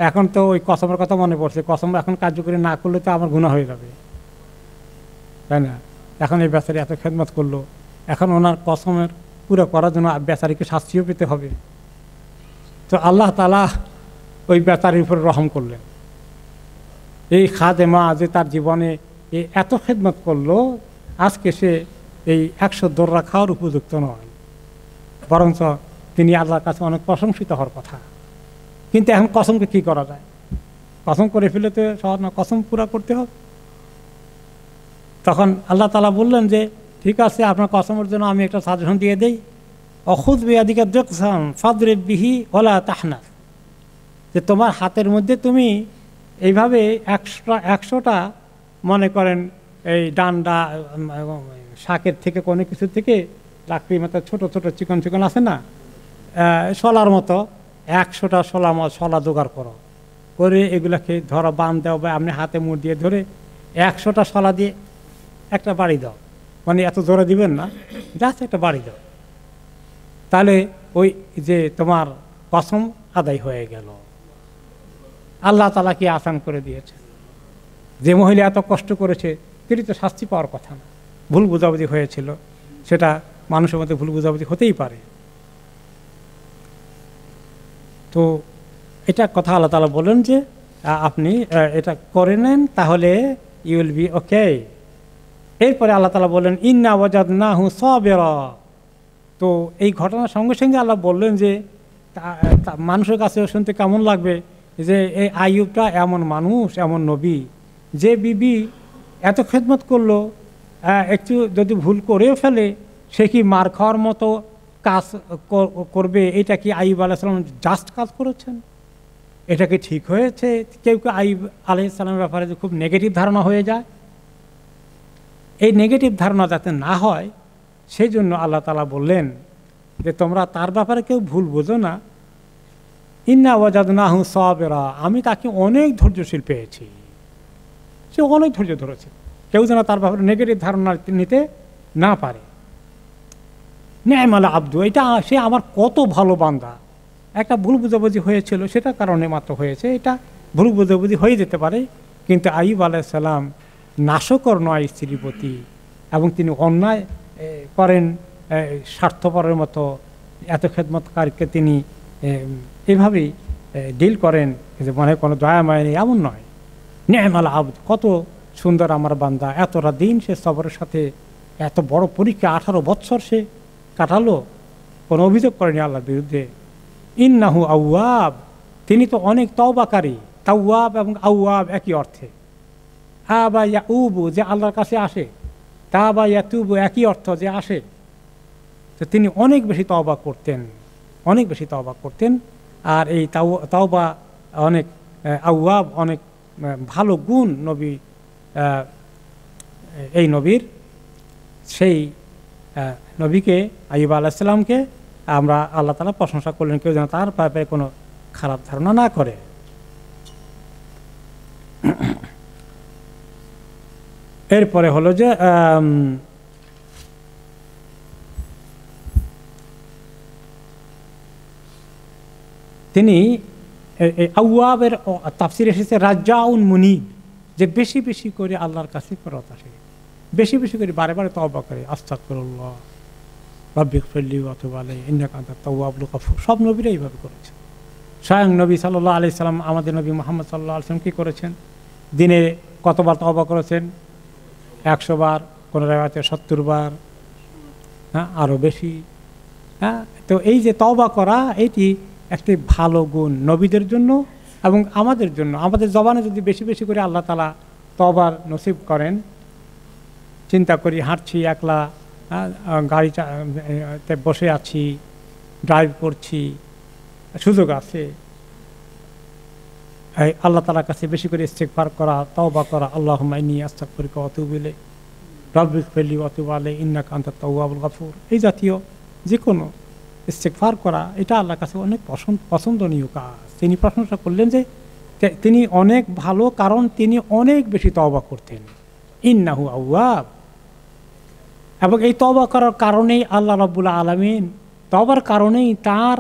এখন তো ওই কসমের কথা মনে পড়ছে। কসম এখন কার্যকরী না করলে তো আমার গুনাহ হয়ে যাবে, তাই না? এখন এই বেচারি এত খেদমত করলো, এখন ওনার কসমের পুরো করার জন্য বেচারিকে শাস্তিও পেতে হবে। তো আল্লাহ তাআলা ওই বেচারির উপর রহম করলেন। এই খাদেমা যে তার জীবনে এত খেদমত করলো, আজকে সে এই 100 দোররা খাওয়ার উপযুক্ত নয়, বরঞ্চ তিনি আল্লাহর কাছে অনেক প্রশংসিত হওয়ার কথা। কিন্তু এখন কসমকে কি করা যায়? কসম করে ফেলে তো সহজ না, কসম পুরা করতে হবে। তখন আল্লাহ তাআলা বললেন যে ঠিক আছে, আপনার কসমের জন্য আমি একটা সাজেশন দিয়ে দেই। অখুদ বিয়াদিকা দিকসান ফাদরিব বিহি ওয়ালা তাহনাস, যে তোমার হাতের মধ্যে তুমি এইভাবে 100টা মনে করেন এই ডান্ডা শাকের থেকে কোনো কিছু থেকে লাকড়ির মতো ছোট ছোট চিকন চিকন আছে না, শলার মতো 100টা শলা জোগাড় করো, করে এগুলাকে ধরো বান দাও, বা আপনি হাতে মুড় দিয়ে ধরে 100টা শলা দিয়ে একটা বাড়ি দাও, মানে এত জোরে দিবেন না, জাস্ট একটা বাড়ি দাও, তাহলে ওই যে তোমার কসম আদায় হয়ে গেল। আল্লাহ তাআলা কি আসান করে দিয়েছে। যে মহিলা এত কষ্ট করেছে তিনি তো শাস্তি পাওয়ার কথা না, ভুল বোঝাবুঝি হয়েছিল, সেটা মানুষের মধ্যে ভুল বোঝাবুঝি হতেই পারে। তো এটা কথা আল্লাহ তাআলা বলেন যে আপনি এটা করে নেন, তাহলে ইউ উইল বি ওকে। এরপরে আল্লাহ তাআলা বলেন ইন্না ওয়াজাদনাহু সাবিরা। তো এই ঘটনার সঙ্গে সঙ্গে আল্লাহ বললেন যে মানুষের কাছে শুনতে কেমন লাগবে যে এই আইয়ুবটা এমন মানুষ, এমন নবী, যে বিবি এত খেদমত করলো, একটু যদি ভুল করেও ফেলে সে কি মার খাওয়ার মতো কাজ করবে? এটা কি আইয়ুব আলাইহিস সালাম জাস্ট কাজ করেছেন? এটা কি ঠিক হয়েছে? কেউ কেউ আইয়ুব আলাইহিস সালামের ব্যাপারে যে খুব নেগেটিভ ধারণা হয়ে যায়, এই নেগেটিভ ধারণা যাতে না হয় সেই জন্য আল্লাহ তাআলা বললেন যে তোমরা তার ব্যাপারে কেউ ভুল বোঝো না। ইন্না ওয়াজাদনাহু সাবিরা, আমি তাকে অনেক ধৈর্যশীল পেয়েছি, সে অনেক ধৈর্য ধরেছে, কেউ যেন তার ব্যাপারে নেগেটিভ ধারণা নিতে না পারে। নি'মাল আব্দু, এটা সে আমার কত ভালো বান্দা। একটা ভুল বুঝাবুঝি হয়েছিল, সেটার কারণে মাত্র হয়েছে, এটা ভুল বুঝাবুঝি হয়ে যেতে পারে, কিন্তু আইয়ুব আলাইহিস সালাম নাশকর নয় স্ত্রীর প্রতি, এবং তিনি অন্যায় করেন স্বার্থপরের মতো, এত খেদমতকারীকে তিনি এভাবেই ডিল করেন যে মনে কোনো দয়া মায়া নেই, এমন নয়। নি'মাল আব্দ, কত সুন্দর আমার বান্দা, এতটা দিন সে সবরের সাথে এত বড় পরীক্ষা 18 বছর সে কাটালো, কোনো অভিযোগ করেনি আল্লাহর বিরুদ্ধে। ইন্নাহু আউয়াব, তিনি তো অনেক তওবাকারী। তাওয়াব এবং আউয়াব একই অর্থে। আবা ইয়াউবু, যে আল্লাহর কাছে আসে, তাবা ইয়াতুবু একই অর্থ, যে আসে। তো তিনি অনেক বেশি তওবা করতেন, অনেক বেশি তওবা করতেন। আর এই তাওবা অনেক আউয়াব, অনেক ভালো গুণ নবী, এই নবীর, সেই নবীকে আইয়ুব আলাইহিস সালামকে আমরা আল্লাহ তাআলা প্রশংসা করলেন, কেউ যেন তার ব্যাপারে কোনো খারাপ ধারণা না করে। এরপরে হলো যে তিনি আউয়াবের তাফসির এসেছে রাজ্জাউন মুনিব, যে বেশি বেশি করে আল্লাহর কাছে ফেরত আসে, বেশি বেশি করে বারে বারে তওবা করে, আস্তাগফিরুল্লাহ রাব্বিগফিরলি ওয়া তুব আলাইহি ইন্নাকা আনতাত তাওয়াবুল গফুর। সব নবীরা এইভাবে করেছে। স্বয়ং নবী সাল্লাল্লাহু আলাইহি সাল্লাম, আমাদের নবী মুহাম্মদ সাল্লাল্লাহু আলাইহি সাল্লাম কী করেছেন? দিনে কতবার তওবা করেছেন? 100 বার, কোনো রাওয়াতে 70 বার, হ্যাঁ, আরও বেশি। হ্যাঁ, তো এই যে তওবা করা, এটি একটি ভালো গুণ নবীদের জন্য এবং আমাদের জন্য। আমাদের জবানে যদি বেশি বেশি করে আল্লাহ তাআলা তওবার নসিব করেন, চিন্তা করি হাঁটছি একলা, গাড়িতে বসে আছি, ড্রাইভ করছি, সুযোগ আছে, আল্লাহ তাআলার কাছে বেশি করে ইস্তেগফার করা, তওবা করা, আল্লাহুম্মা ইন্নী আস্তাগফিরুকা ওয়া আতুবু ইলাইক রাব্বিগফিরলি ওয়া তুব আলাইহি ইন্নাকা আনতাত তাওয়াবুল গফুর, এই জাতীয় যে কোনো ইস্তেগফার করা, এটা আল্লাহর কাছে অনেক পছন্দনীয় কাজ। তিনি প্রশংসা করলেন যে তিনি অনেক ভালো, কারণ তিনি অনেক বেশি তওবা করতেন। ইন্নাহু আউয়াব, এবং এই তওবা করার কারণেই আল্লাহ রাব্বুল আলামিন তওবার কারণেই তার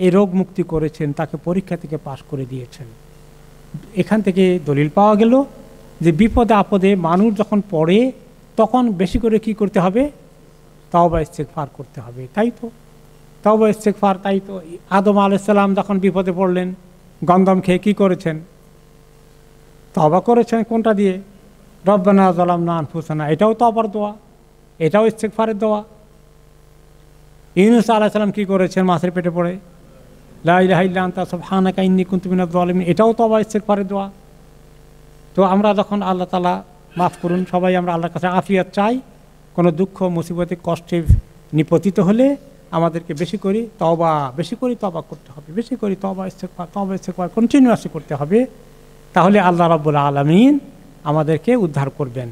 এই রোগ মুক্তি করেছেন, তাকে পরীক্ষা থেকে পাশ করে দিয়েছেন। এখান থেকে দলিল পাওয়া গেল যে বিপদে আপদে মানুষ যখন পড়ে তখন বেশি করে কি করতে হবে? তওবা ইস্তেগফার করতে হবে। তাই তো তওবা ইস্তেগফার, তাই তো আদম আলাইহিস সালাম যখন বিপদে পড়লেন, গন্ধম খেয়ে কী করেছেন? তওবা করেছেন। কোনটা দিয়ে? রব্বানা যালামনা আনফুসানা, এটাও তওবার দোয়া। এটাও ইস্তেগফারের দোয়া। ইউনূস আলাইহিস সালাম কি করেছেন মাছের পেটে পড়ে? লা ইলাহা ইল্লা আনতা সুবহানাকা ইন্নী কুনতু মিনাজ জালিমিন, এটাও তওবা ইস্তেগফারের দোয়া। তো আমরা যখন আল্লাহ তাআলা মাফ করুন, সবাই আমরা আল্লাহর কাছে আফিয়াত চাই। কোনো দুঃখ মুসিবতে কষ্টে নিপতিত হলে আমাদেরকে বেশি করে তওবা করতে হবে, বেশি করে তওবা ইস্তেগফার কন্টিনিউয়াসলি করতে হবে। তাহলে আল্লাহ রাব্বুল আলামিন আমাদেরকে উদ্ধার করবেন।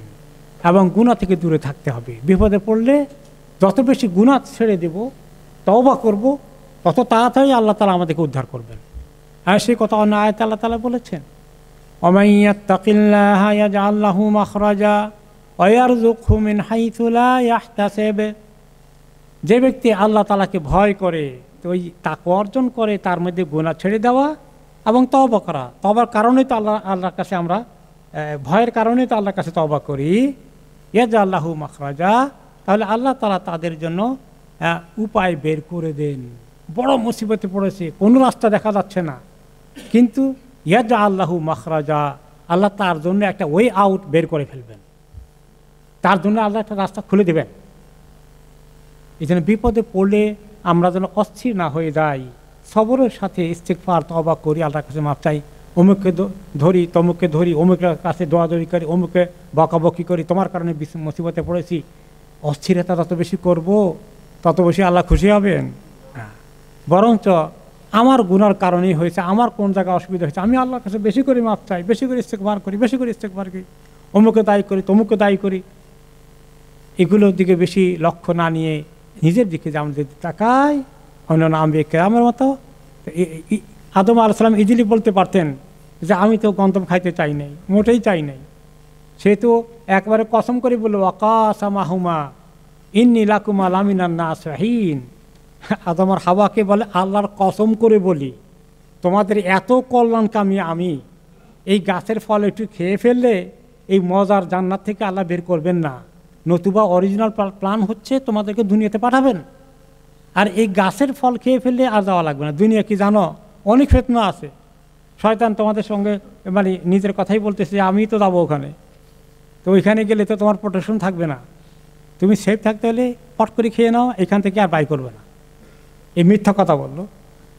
এবং গুনাহ থেকে দূরে থাকতে হবে। বিপদে পড়লে যত বেশি গুনাহ ছেড়ে দেব, তওবা করব, তত তাড়াতাড়ি আল্লাহ তাআলা আমাদেরকে উদ্ধার করবেন। আর সেই কথা অন্য আয়াতে আল্লাহ তাআলা বলেছেন, ওয়া ইয়াত্তাকিল্লাহা ইয়াজআল লাহু মাখরাজা ওয়া ইয়ারযুকহু মিন হাইথু লা ইয়াহতাসিব। যে ব্যক্তি আল্লাহ তাআলাকে ভয় করে, তো ওই তাকওয়া অর্জন করে, তার মধ্যে গুনাহ ছেড়ে দেওয়া এবং তওবা করা। তওবার কারণেই তো আল্লাহর কাছে আমরা, ভয়ের কারণেই তো আল্লাহর কাছে তওবা করি। ইয়াজআল লাহু মাখরাজা, তাহলে আল্লাহ তাআলা তাদের জন্য উপায় বের করে দেন। বড় মুসিবতে পড়েছে, কোনো রাস্তা দেখা যাচ্ছে না, কিন্তু ইয়াজআল লাহু মাখরাজা, আল্লাহ তার জন্য একটা ওয়ে আউট বের করে ফেলবেন, তার জন্য আল্লাহ একটা রাস্তা খুলে দেবেন। এই জন্য বিপদে পড়লে আমরা যেন অস্থির না হয়ে যাই, সবরের সাথে ইস্তেগফার তওবা করি, আল্লাহর কাছে মাফ চাই। অমুককে ধরি, তমুককে ধরি, অমুকের কাছে দোয়াদৌড়ি করি, অমুকে বকাবকি করি, তোমার কারণে মুসিবতে পড়েছি। অস্থিরতা যত বেশি করব, তত বেশি আল্লাহ খুশি হবেন। বরঞ্চ আমার গুনার কারণেই হয়েছে, আমার কোন জায়গায় অসুবিধা হয়েছে, আমি আল্লাহর কাছে বেশি করে মাফ চাই, বেশি করে ইস্তেগফার করি, বেশি করে ইস্তেগফার করি, অমুকে দায়ী করি, তমুকে দায়ী করি। এগুলোর দিকে বেশি লক্ষ্য না নিয়ে নিজের দিকে যেমন যদি তাকাই, অন্যান্য আম্বিয়া কেরামের মতো আদম আলাইহিস সালাম ইজিলি বলতে পারতেন যে আমি তো গন্ধম খাইতে চাই নাই, মোটেই চাই নাই। সে তো একবারে কসম করে বলল, ওয়াকাসামাহুমা ইন্নী লাকুমা লামিনান নাসিহিন। আদম আর হাওয়াকে বলে, আল্লাহর কসম করে বলি, তোমাদের এত কল্যাণকামী আমি, এই গাছের ফল একটু খেয়ে ফেললে এই মজার জান্নাত থেকে আল্লাহ বের করবেন না, নতুবা অরিজিনাল প্ল্যান হচ্ছে তোমাদেরকে দুনিয়াতে পাঠাবেন। আর এই গাছের ফল খেয়ে ফেললে আর যাওয়া লাগবে না দুনিয়া। কি জানো, অনেক ফিতনা আছে, শয়তান তোমাদের সঙ্গে মানে নিজের কথাই বলতেছে যে আমি তো যাবো ওখানে, তো ওইখানে গেলে তো তোমার প্রোটেকশন থাকবে না, তুমি সেফ থাকতে হলে পট করে খেয়ে নাও, এখান থেকে আর বাই করবে না। এই মিথ্যা কথা বললো।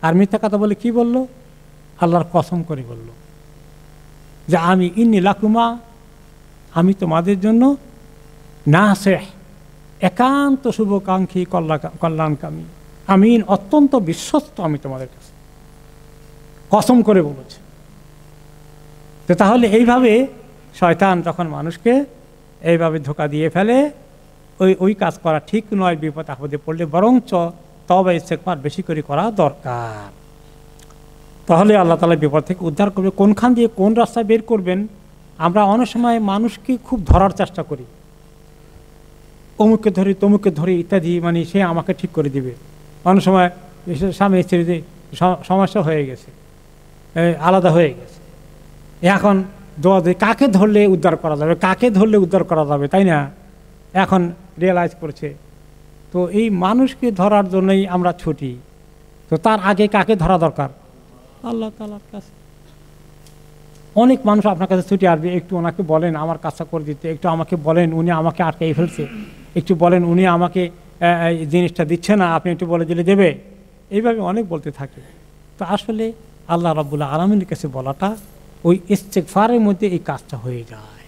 আর মিথ্যা কথা বলে কি বলল? আল্লাহর কসম করে বলল যে আমি ইন্নী লাকুমা, আমি তোমাদের জন্য নাসিহ, একান্ত শুভকাঙ্ক্ষী, কল্যাণকামী, আমিন, অত্যন্ত বিশ্বস্ত আমি তোমাদের কাছে, কসম করে বলেছে। তো তাহলে এইভাবে শয়তান যখন মানুষকে এইভাবে ধোঁকা দিয়ে ফেলে, ওই কাজ করা ঠিক নয়। বিপদ আপদে পড়লে বরঞ্চ তওবা ইস্তেগফার বেশি করে করা দরকার। তাহলে আল্লাহ তাআলা বিপদ থেকে উদ্ধার করবে। কোনখান দিয়ে কোন রাস্তায় বের করবেন, আমরা অনেক সময় মানুষকে খুব ধরার চেষ্টা করি, অমুককে ধরি, তমুককে ধরি ইত্যাদি, মানে সে আমাকে ঠিক করে দিবে। অনেক সময় স্বামী স্ত্রীতে সমস্যা হয়ে গেছে, আলাদা হয়ে গেছে, এখন দোয়া দিয়ে কাকে ধরলে উদ্ধার করা যাবে, কাকে ধরলে উদ্ধার করা যাবে, তাই না? এখন রিয়েলাইজ করছে। তো এই মানুষকে ধরার জন্যই আমরা ছুটি। তো তার আগে কাকে ধরা দরকার? আল্লাহ তাআলার কাছে। অনেক মানুষ আপনার কাছে ছুটি আসবে, একটু ওনাকে বলেন আমার কাজটা করে দিতে, একটু আমাকে বলেন উনি আমাকে আটকাই ফেলছে, একটু বলেন উনি আমাকে জিনিসটা দিচ্ছে না, আপনি একটু বলে দিলে দেবে। এইভাবে অনেক বলতে থাকে। তো আসলে আল্লাহ রাব্বুল আলামিনের কাছে বলাটা, ওই ইস্তেগফারের মধ্যে এই কাজটা হয়ে যায়,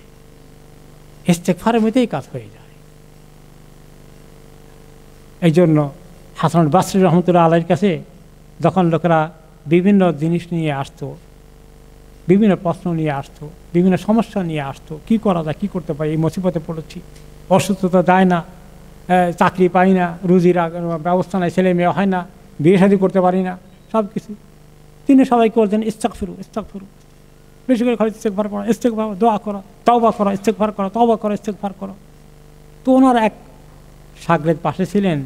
ইস্তেগফারের মধ্যে এই কাজ হয়ে যায়। এই জন্য হাসান বাসরী রহমতুল্লাহ আলাইহির কাছে যখন লোকেরা বিভিন্ন জিনিস নিয়ে আসতো, বিভিন্ন প্রশ্ন নিয়ে আসতো, বিভিন্ন সমস্যা নিয়ে আসতো, কি করা যায়, কী করতে পারি, এই মুসিবতে পড়েছি, অসুস্থতা যায় না, চাকরি পাই না, রুজির ব্যবস্থা নাই, ছেলে মেয়ে হয় না, বিয়ে শাদী করতে পারি না, সব কিছু তিনি সবাইকে বলতেন ইস্তেগফিরু, বেশি করে খালি ইস্তেগফার করা, ইস্তেগফার, দোয়া করা, তওবা করা, ইস্তেগফার করা, তওবা করা, ইস্তেগফার করা। তো ওনার এক শাগরেদ পাশে ছিলেন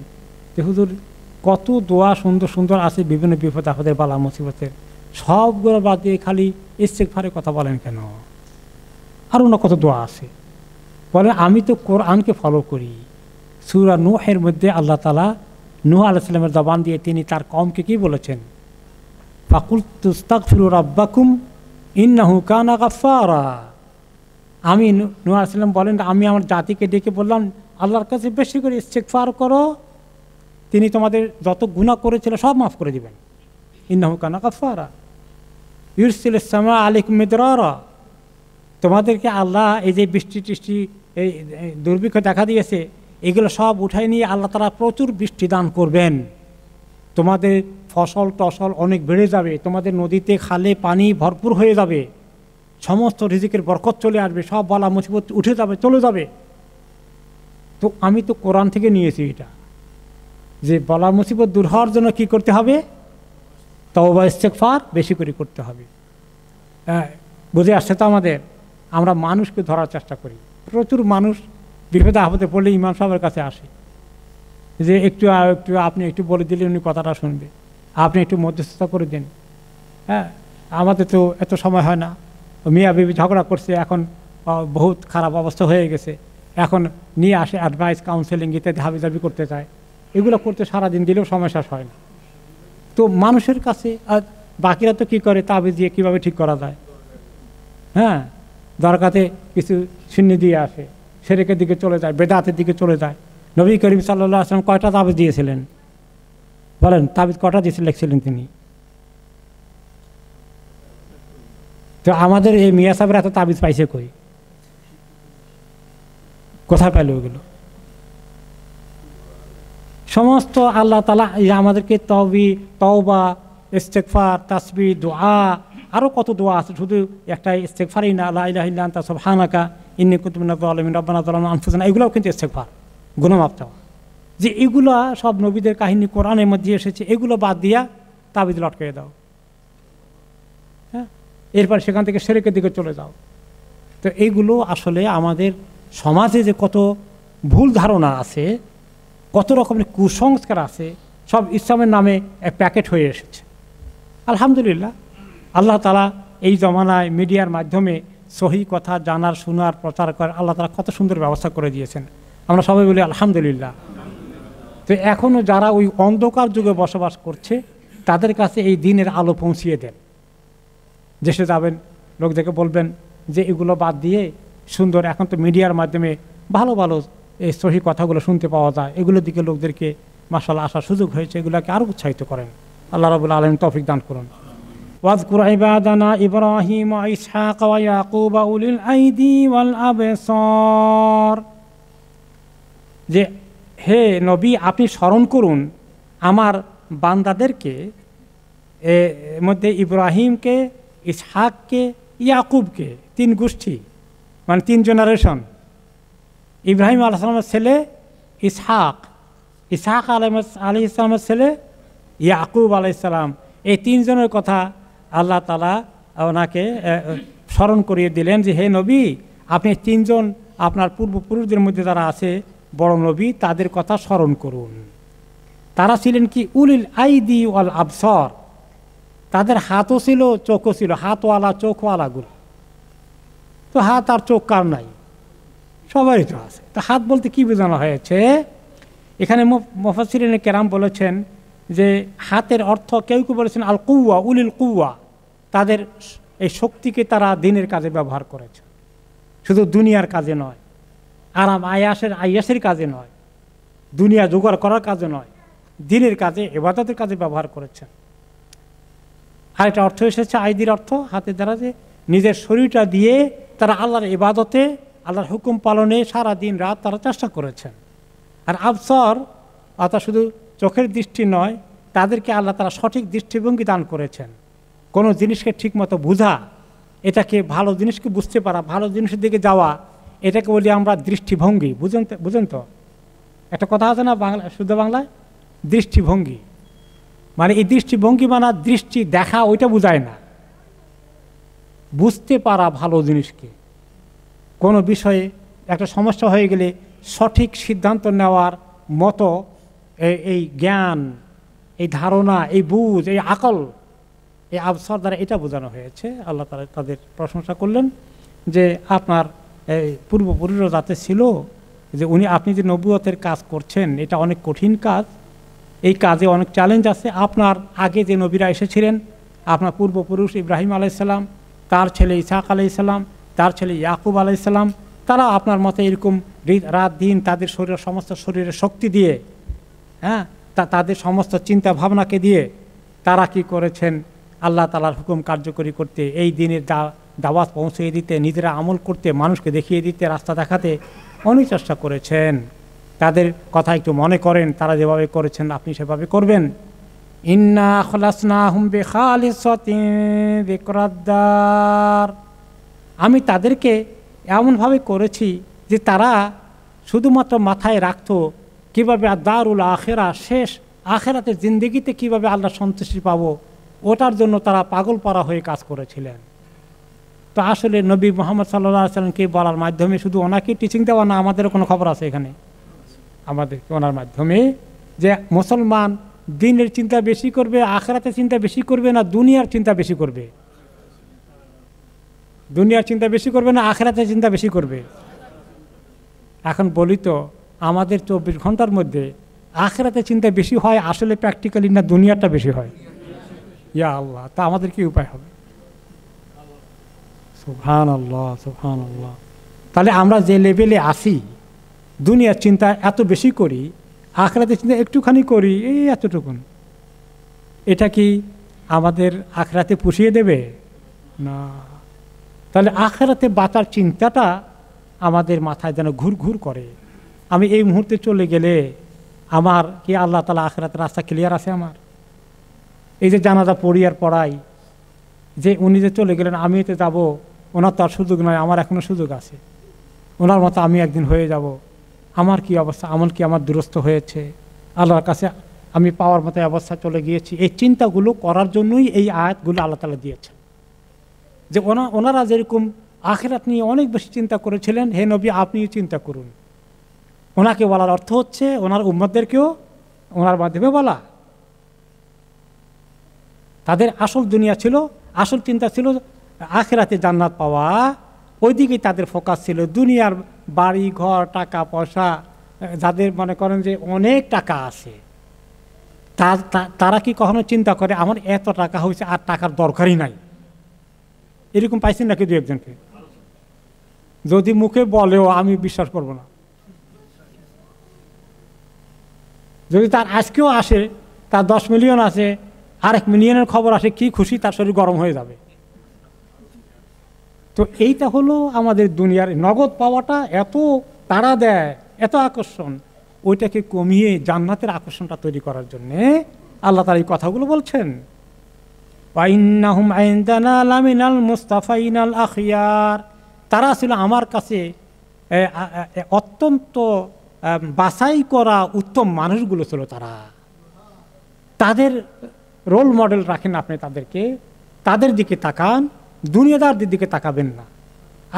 যে হুজুর কত দোয়া সুন্দর সুন্দর আছে বিভিন্ন বিপদ আপদের বালা মুসিবতের, সবগুলো বাদ দিয়ে খালি ইস্তেগফারের কথা বলেন কেন? আর অন্য কত দোয়া আছে। বলেন আমি তো কোরআনকে ফলো করি। সূরা নূহের মধ্যে আল্লাহ তাআলা নূহ আলাইহিস সালামের জবান দিয়ে তিনি তার কওমকে কি বলেছেন? ফাকুলতু ইস্তাগফিরু রাব্বাকুম ইন্নাহু কানা গাফফারা। আমি নূহ আলাইহিস সালাম বলেন, আমি আমার জাতিকে ডেকে বললাম আল্লাহর কাছে বেশি করে ইস্তেগফার করো, তিনি তোমাদের যত গুনাহ করেছিল সব মাফ করে দিবেন। ইন্নাহু কানা গাফফারা ইউরসিলুস সামা আলাইকুম মিদরারা, তোমাদেরকে আল্লাহ এই যে বৃষ্টি টিষ্টি এই দুর্ভিক্ষ দেখা দিয়েছে এগুলো সব উঠাই নিয়ে আল্লাহ তাআলা প্রচুর বৃষ্টি দান করবেন, তোমাদের ফসল টসল অনেক বেড়ে যাবে, তোমাদের নদীতে খালে পানি ভরপুর হয়ে যাবে, সমস্ত রিজিকের বরকত চলে আসবে, সব বালা মুসিবত উঠে যাবে, চলে যাবে। তো আমি তো কোরআন থেকে নিয়েছি এটা, যে বালা মুসিবত দূর হওয়ার জন্য কী করতে হবে? তওবা ইস্তেগফার বেশি করে করতে হবে। বুঝে আসছে তো আমাদের? আমরা মানুষকে ধরার চেষ্টা করি, প্রচুর মানুষ বিপদে আপদে পড়লে ইমাম সাহেবের কাছে আসে, যে একটু আপনি একটু বলে দিলে উনি কথাটা শুনবে, আপনি একটু মধ্যস্থতা করে দিন। হ্যাঁ, আমাদের তো এত সময় হয় না, মিয়া বিবি ঝগড়া করছে, এখন বহুত খারাপ অবস্থা হয়ে গেছে, এখন নিয়ে আসে অ্যাডভাইস কাউন্সেলিং ইত্যাদি হাবিজাবি করতে চায়, এগুলো করতে সারাদিন দিলেও সময় শেষ হয় না। তো মানুষের কাছে আর বাকিরা তো কী করে, তাবিজ দিয়ে কীভাবে ঠিক করা যায়। হ্যাঁ, দরকাতে কিছু সিন্নি দিয়ে আসে, শিরকের দিকে চলে যায়, বেদাতের দিকে চলে যায়। নবী করিম সাল্লাল্লাহু আলাইহি ওয়াসাল্লাম কয়টা তাবিজ দিয়েছিলেন বলেন? তাবিজ কয়টা দিয়েছিলেন লিখছিলেন তিনি? তো আমাদের এই মিয়া সাহেবের এত তাবিজ পাইছে কই? কোথায় পাইল ওগুলো? সমস্ত আল্লাহ তাআলা আমাদেরকে তওবা, ইস্তেগফার, তাসবিহ, দোয়া, আরও কত দোয়া আছে, শুধু একটা ইস্তেগফারই না, লা ইলাহা ইল্লা আনতা সুবহানাকা ইন্নী কুনতু মিনাজ জালিমিন রব্বানা যালামনা আনফুসানা, এগুলোও কিন্তু ইস্তেগফার, গুনাহ মাফ চাওয়া। যে এগুলো সব নবীদের কাহিনী কোরআনের মধ্যে এসেছে, এগুলো বাদ দিয়া তাবিজ লটকিয়ে দাও। হ্যাঁ, এরপর সেখান থেকে শিরকের দিকে চলে যাও। তো এইগুলো আসলে আমাদের সমাজে যে কত ভুল ধারণা আছে, কত রকমের কুসংস্কার আছে, সব ইসলামের নামে এক প্যাকেট হয়ে এসেছে। আলহামদুলিল্লাহ, আল্লাহ তাআলা এই জমানায় মিডিয়ার মাধ্যমে সহি কথা জানার, শোনার, প্রচার করার আল্লাহ তাআলা কত সুন্দর ব্যবস্থা করে দিয়েছেন, আমরা সবাই বলি আলহামদুলিল্লাহ। তো এখনও যারা ওই অন্ধকার যুগে বসবাস করছে তাদের কাছে এই দিনের আলো পৌঁছিয়ে দেন। দেশে যাবেন, লোকদেরকে বলবেন যে এগুলো বাদ দিয়ে সুন্দর, এখন তো মিডিয়ার মাধ্যমে ভালো ভালো এই সহি কথাগুলো শুনতে পাওয়া যায়, এগুলোর দিকে লোকদেরকে মাশাআল্লাহ আসার সুযোগ হয়েছে, এগুলোকে আরও উৎসাহিত করেন। আল্লাহ রাব্বুল আলামিন তৌফিক দান করুন। ওয়াজকুর ইবাদানা ইব্রাহিম ওয়া ইসহাক ওয়া ইয়াকুব উলিল আইদি ওয়াল আবসার, যে হে নবী আপনি স্মরণ করুন আমার বান্দাদেরকে, এর মধ্যে ইব্রাহিমকে, ইসহাককে, ইয়াকুবকে, 3 গোষ্ঠী, মানে 3 জেনারেশন। ইব্রাহিম আলাইহিস সালামের ছেলে ইসহাক, ইসহাক আলাইহিস সালামের ছেলে ইয়াকুব আলাইহিস সালাম, এই 3 জনের কথা আল্লাহ তাআলা ওনাকে স্মরণ করিয়ে দিলেন যে হে নবী আপনি 3 জন আপনার পূর্বপুরুষদের মধ্যে যারা আছে বড় নবী, তাদের কথা স্মরণ করুন। তারা ছিলেন কি? উলিল আইদি ওয়াল আবসার, তাদের হাতও ছিল, চোখও ছিল, হাতওয়ালা চোখওয়ালাগুলো। তো হাত আর চোখ কার নাই? সবারই তো আছে। তো হাত বলতে কি বোঝানো হয়েছে এখানে? মুফাসসিরিনে কেরাম বলেছেন যে হাতের অর্থ কেউ কেউ বলেছেন আল কুওয়া, উলিল কুওয়া, তাদের এই শক্তিকে তারা দিনের কাজে ব্যবহার করেছে, শুধু দুনিয়ার কাজে নয়, আরাম আয়াসের কাজে নয়, দুনিয়া জোগাড় করার কাজে নয়, দিনের কাজে, ইবাদতের কাজে ব্যবহার করেছেন। আরেকটা অর্থ এসেছে আইদির অর্থ হাতের দ্বারা, যে নিজের শরীরটা দিয়ে তারা আল্লাহর ইবাদতে, আল্লাহর হুকুম পালনে সারা দিন রাত তারা চেষ্টা করেছেন। আর আবসর অর্থাৎ শুধু চোখের দৃষ্টি নয়, তাদেরকে আল্লাহ তারা সঠিক দৃষ্টিভঙ্গি দান করেছেন। কোনো জিনিসকে ঠিকমতো বোঝা, এটাকে ভালো জিনিসকে বুঝতে পারা, ভালো জিনিসের দিকে যাওয়া, এটাকে বলি আমরা দৃষ্টিভঙ্গি। বুঝেন তো? একটা কথা আছে না বাংলা, শুদ্ধ বাংলায়, দৃষ্টিভঙ্গি। মানে এই দৃষ্টিভঙ্গি মানে দৃষ্টি দেখা, ওইটা বোঝায় না, বুঝতে পারা ভালো জিনিসকে। কোনো বিষয়ে একটা সমস্যা হয়ে গেলে সঠিক সিদ্ধান্ত নেওয়ার মতো এই জ্ঞান, এই ধারণা, এই বুঝ, এই আকল, এই আবসর দ্বারা এটা বোঝানো হয়েছে। আল্লাহ তাআলা তাদের প্রশংসা করলেন যে আপনার পূর্বপুরুষরা যাতে ছিল, যে আপনি যে নবুয়তের কাজ করছেন এটা অনেক কঠিন কাজ, এই কাজে অনেক চ্যালেঞ্জ আছে। আপনার আগে যে নবীরা এসেছিলেন, আপনার পূর্বপুরুষ ইব্রাহিম আলাইহিস সালাম, তার ছেলে ইসহাক আলাইহিস সালাম, তার ছেলে ইয়াকুব আলাইহিসসালাম, তারা আপনার মতে এরকম রাত দিন তাদের সমস্ত শরীরের শক্তি দিয়ে, হ্যাঁ, তাদের সমস্ত চিন্তা ভাবনাকে দিয়ে তারা কি করেছেন, আল্লাহ তাআলার হুকুম কার্যকরী করতে, এই দিনের দাওয়াত পৌঁছে দিতে, নিজেরা আমল করতে, মানুষকে দেখিয়ে দিতে, রাস্তা দেখাতে অনেক চেষ্টা করেছেন। তাদের কথা একটু মনে করেন, তারা যেভাবে করেছেন আপনি সেভাবে করবেন। ইন্না খলাসনাহুম বিখালিসাতিন যিকরাদ্দার, আমি তাদেরকে এমনভাবে করেছি যে তারা শুধুমাত্র মাথায় রাখতো কীভাবে দারুল আখেরা, শেষ আখেরাতের জিন্দেগিতে কীভাবে আল্লাহ সন্তুষ্টি পাবো, ওটার জন্য তারা পাগল পারা হয়ে কাজ করেছিলেন। তো আসলে নবী মুহাম্মদ সাল্লাল্লাহু আলাইহি ওয়াসাল্লামকে বলার মাধ্যমে শুধু ওনাকে টিচিং দেওয়া না, আমাদেরও কোনো খবর আছে এখানে, আমাদেরকে ওনার মাধ্যমে যে মুসলমান দিনের চিন্তা বেশি করবে, আখেরাতের চিন্তা বেশি করবে না দুনিয়ার চিন্তা বেশি করবে? দুনিয়ার চিন্তা বেশি করবে না আখেরাতের চিন্তা বেশি করবে? এখন বলি তো, আমাদের 24 ঘন্টার মধ্যে আখেরাতের চিন্তা বেশি হয় আসলে প্র্যাকটিক্যালি না দুনিয়াটা বেশি হয়? ইয়া আল্লাহ, তা আমাদের কি উপায় হবে? সুবহানাল্লাহ, সুবহানাল্লাহ। তাহলে আমরা যে লেভেলে আসি, দুনিয়ার চিন্তা এত বেশি করি, আখেরাতের চিন্তা একটুখানি করি, এই এতটুকুন, এটা কি আমাদের আখেরাতে পুষিয়ে দেবে? না। তাহলে আখেরাতে বাঁচার চিন্তাটা আমাদের মাথায় যেন ঘুর ঘুর করে। আমি এই মুহূর্তে চলে গেলে আমার কি আল্লাহ তাআলা আখেরাতের রাস্তা ক্লিয়ার আছে আমার? এই যে জানাজা পড়ি আর পড়াই, যে উনি যে চলে গেলেন আমি এতে যাব, ওনার তো আর সুযোগ নয়, আমার এখনও সুযোগ আছে, ওনার মতো আমি একদিন হয়ে যাব, আমার কি অবস্থা, আমল কি আমার দুরস্ত হয়েছে, আল্লাহর কাছে আমি পাওয়ার মতো অবস্থা চলে গিয়েছি। এই চিন্তাগুলো করার জন্যই এই আয়াতগুলো আল্লাহ তাআলা দিয়েছেন, যে ওনারা যেরকম আখিরাত নিয়ে অনেক বেশি চিন্তা করেছিলেন, হে নবী আপনিও চিন্তা করুন। ওনাকে বলার অর্থ হচ্ছে ওনার উম্মতদেরকেও ওনার মাধ্যমে বলা। তাদের আসল দুনিয়া ছিল, আসল চিন্তা ছিল আখিরাতে জান্নাত পাওয়া, ওইদিকে তাদের ফোকাস ছিল। দুনিয়ার বাড়ি ঘর টাকা পয়সা, যাদের মনে করেন যে অনেক টাকা আছে, তারা কি কখনো চিন্তা করে আমার এত টাকা হয়েছে আর টাকার দরকারই নাই? এরকম পাইছেন নাকি দু একজনকে? যদি মুখে বলেও আমি বিশ্বাস করব না। যদি তার আজকেও আসে, তার 10 মিলিয়ন আছে, আর 1 মিলিয়নের খবর আসে, কি খুশি, তার শরীর গরম হয়ে যাবে। তো এইটা হলো আমাদের দুনিয়ার নগদ পাওয়াটা এত তাড়া দেয়, এত আকর্ষণ, ওইটাকে কমিয়ে জান্নাতের আকর্ষণটা তৈরি করার জন্যে আল্লাহ তাআলা এই কথাগুলো বলছেন। ওয়াইন্নাহুম ইনদানা লামিনাল মুস্তাফাইনাল আখিয়ার, তারা ছিল আমার কাছে অত্যন্ত বাছাই করা উত্তম মানুষগুলো ছিল। তারা তাদের রোল মডেল রাখেন আপনি, তাদেরকে, তাদের দিকে তাকান, দুনিয়াদারদের দিকে তাকাবেন না।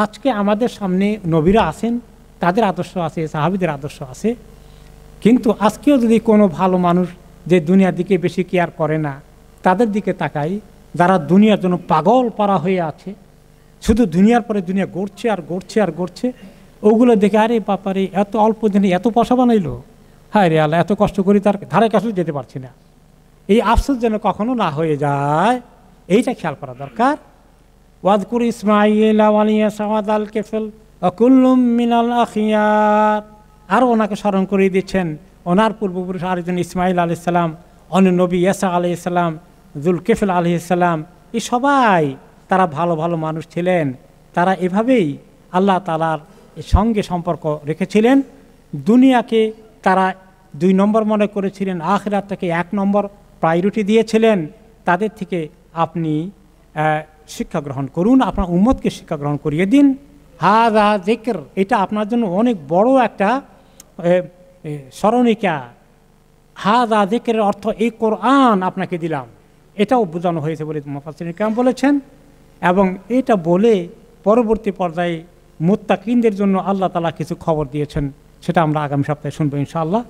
আজকে আমাদের সামনে নবীরা আছেন, তাদের আদর্শ আছে, সাহাবীদের আদর্শ আছে, কিন্তু আজকেও যদি কোনো ভালো মানুষ যে দুনিয়ার দিকে বেশি কেয়ার করে না, তাদের দিকে তাকাই, যারা দুনিয়ার জন্য পাগল পারা হয়ে আছে, শুধু দুনিয়ার পরে দুনিয়া গড়ছে আর গড়ছে আর গড়ছে, ওগুলো দেখে আরে বাপারে এত অল্প দিনে এত পয়সা বানাইলো, হায় রে আল্লাহ, এত কষ্ট করি তার ধারে কাছে যেতে পারছি না। এই আফসোস যেন কখনো না হয়ে যায়, এইটা খেয়াল করা দরকার। ওয়াজকুর ইসমাঈল ওয়া ইয়াসা ওয়া যাল কিফল ওয়া কুল্লুম মিনাল আখিয়ার, আরও ওনাকে স্মরণ করিয়ে দিচ্ছেন ওনার পূর্বপুরুষ আরেকজন ইসমাঈল আলাইহিস সালাম, অন্য নবী ইয়াসা আলাইহিস সালাম, যুল কিফল আলাইহিস সালাম, এই সবাই তারা ভালো ভালো মানুষ ছিলেন। তারা এভাবেই আল্লাহ তাআলার সঙ্গে সম্পর্ক রেখেছিলেন। দুনিয়াকে তারা 2 নম্বর মনে করেছিলেন, আখিরাতটাকে 1 নম্বর প্রায়োরিটি দিয়েছিলেন। তাদের থেকে আপনি শিক্ষা গ্রহণ করুন, আপনার উম্মতকে শিক্ষা গ্রহণ করিয়ে দিন। হাযা যিকর, এটা আপনার জন্য অনেক বড় একটা স্মরণিকা। হাযা যিকরের অর্থ এই কোরআন আপনাকে দিলাম, এটাও বোঝানো হয়েছে বলে মুফাসসিরিন কিরাম বলেছেন। এবং এটা বলে পরবর্তী পর্যায়ে মুত্তাকিনদের জন্য আল্লাহ তাআলা কিছু খবর দিয়েছেন, সেটা আমরা আগামী সপ্তাহে শুনবো ইনশাআল্লাহ।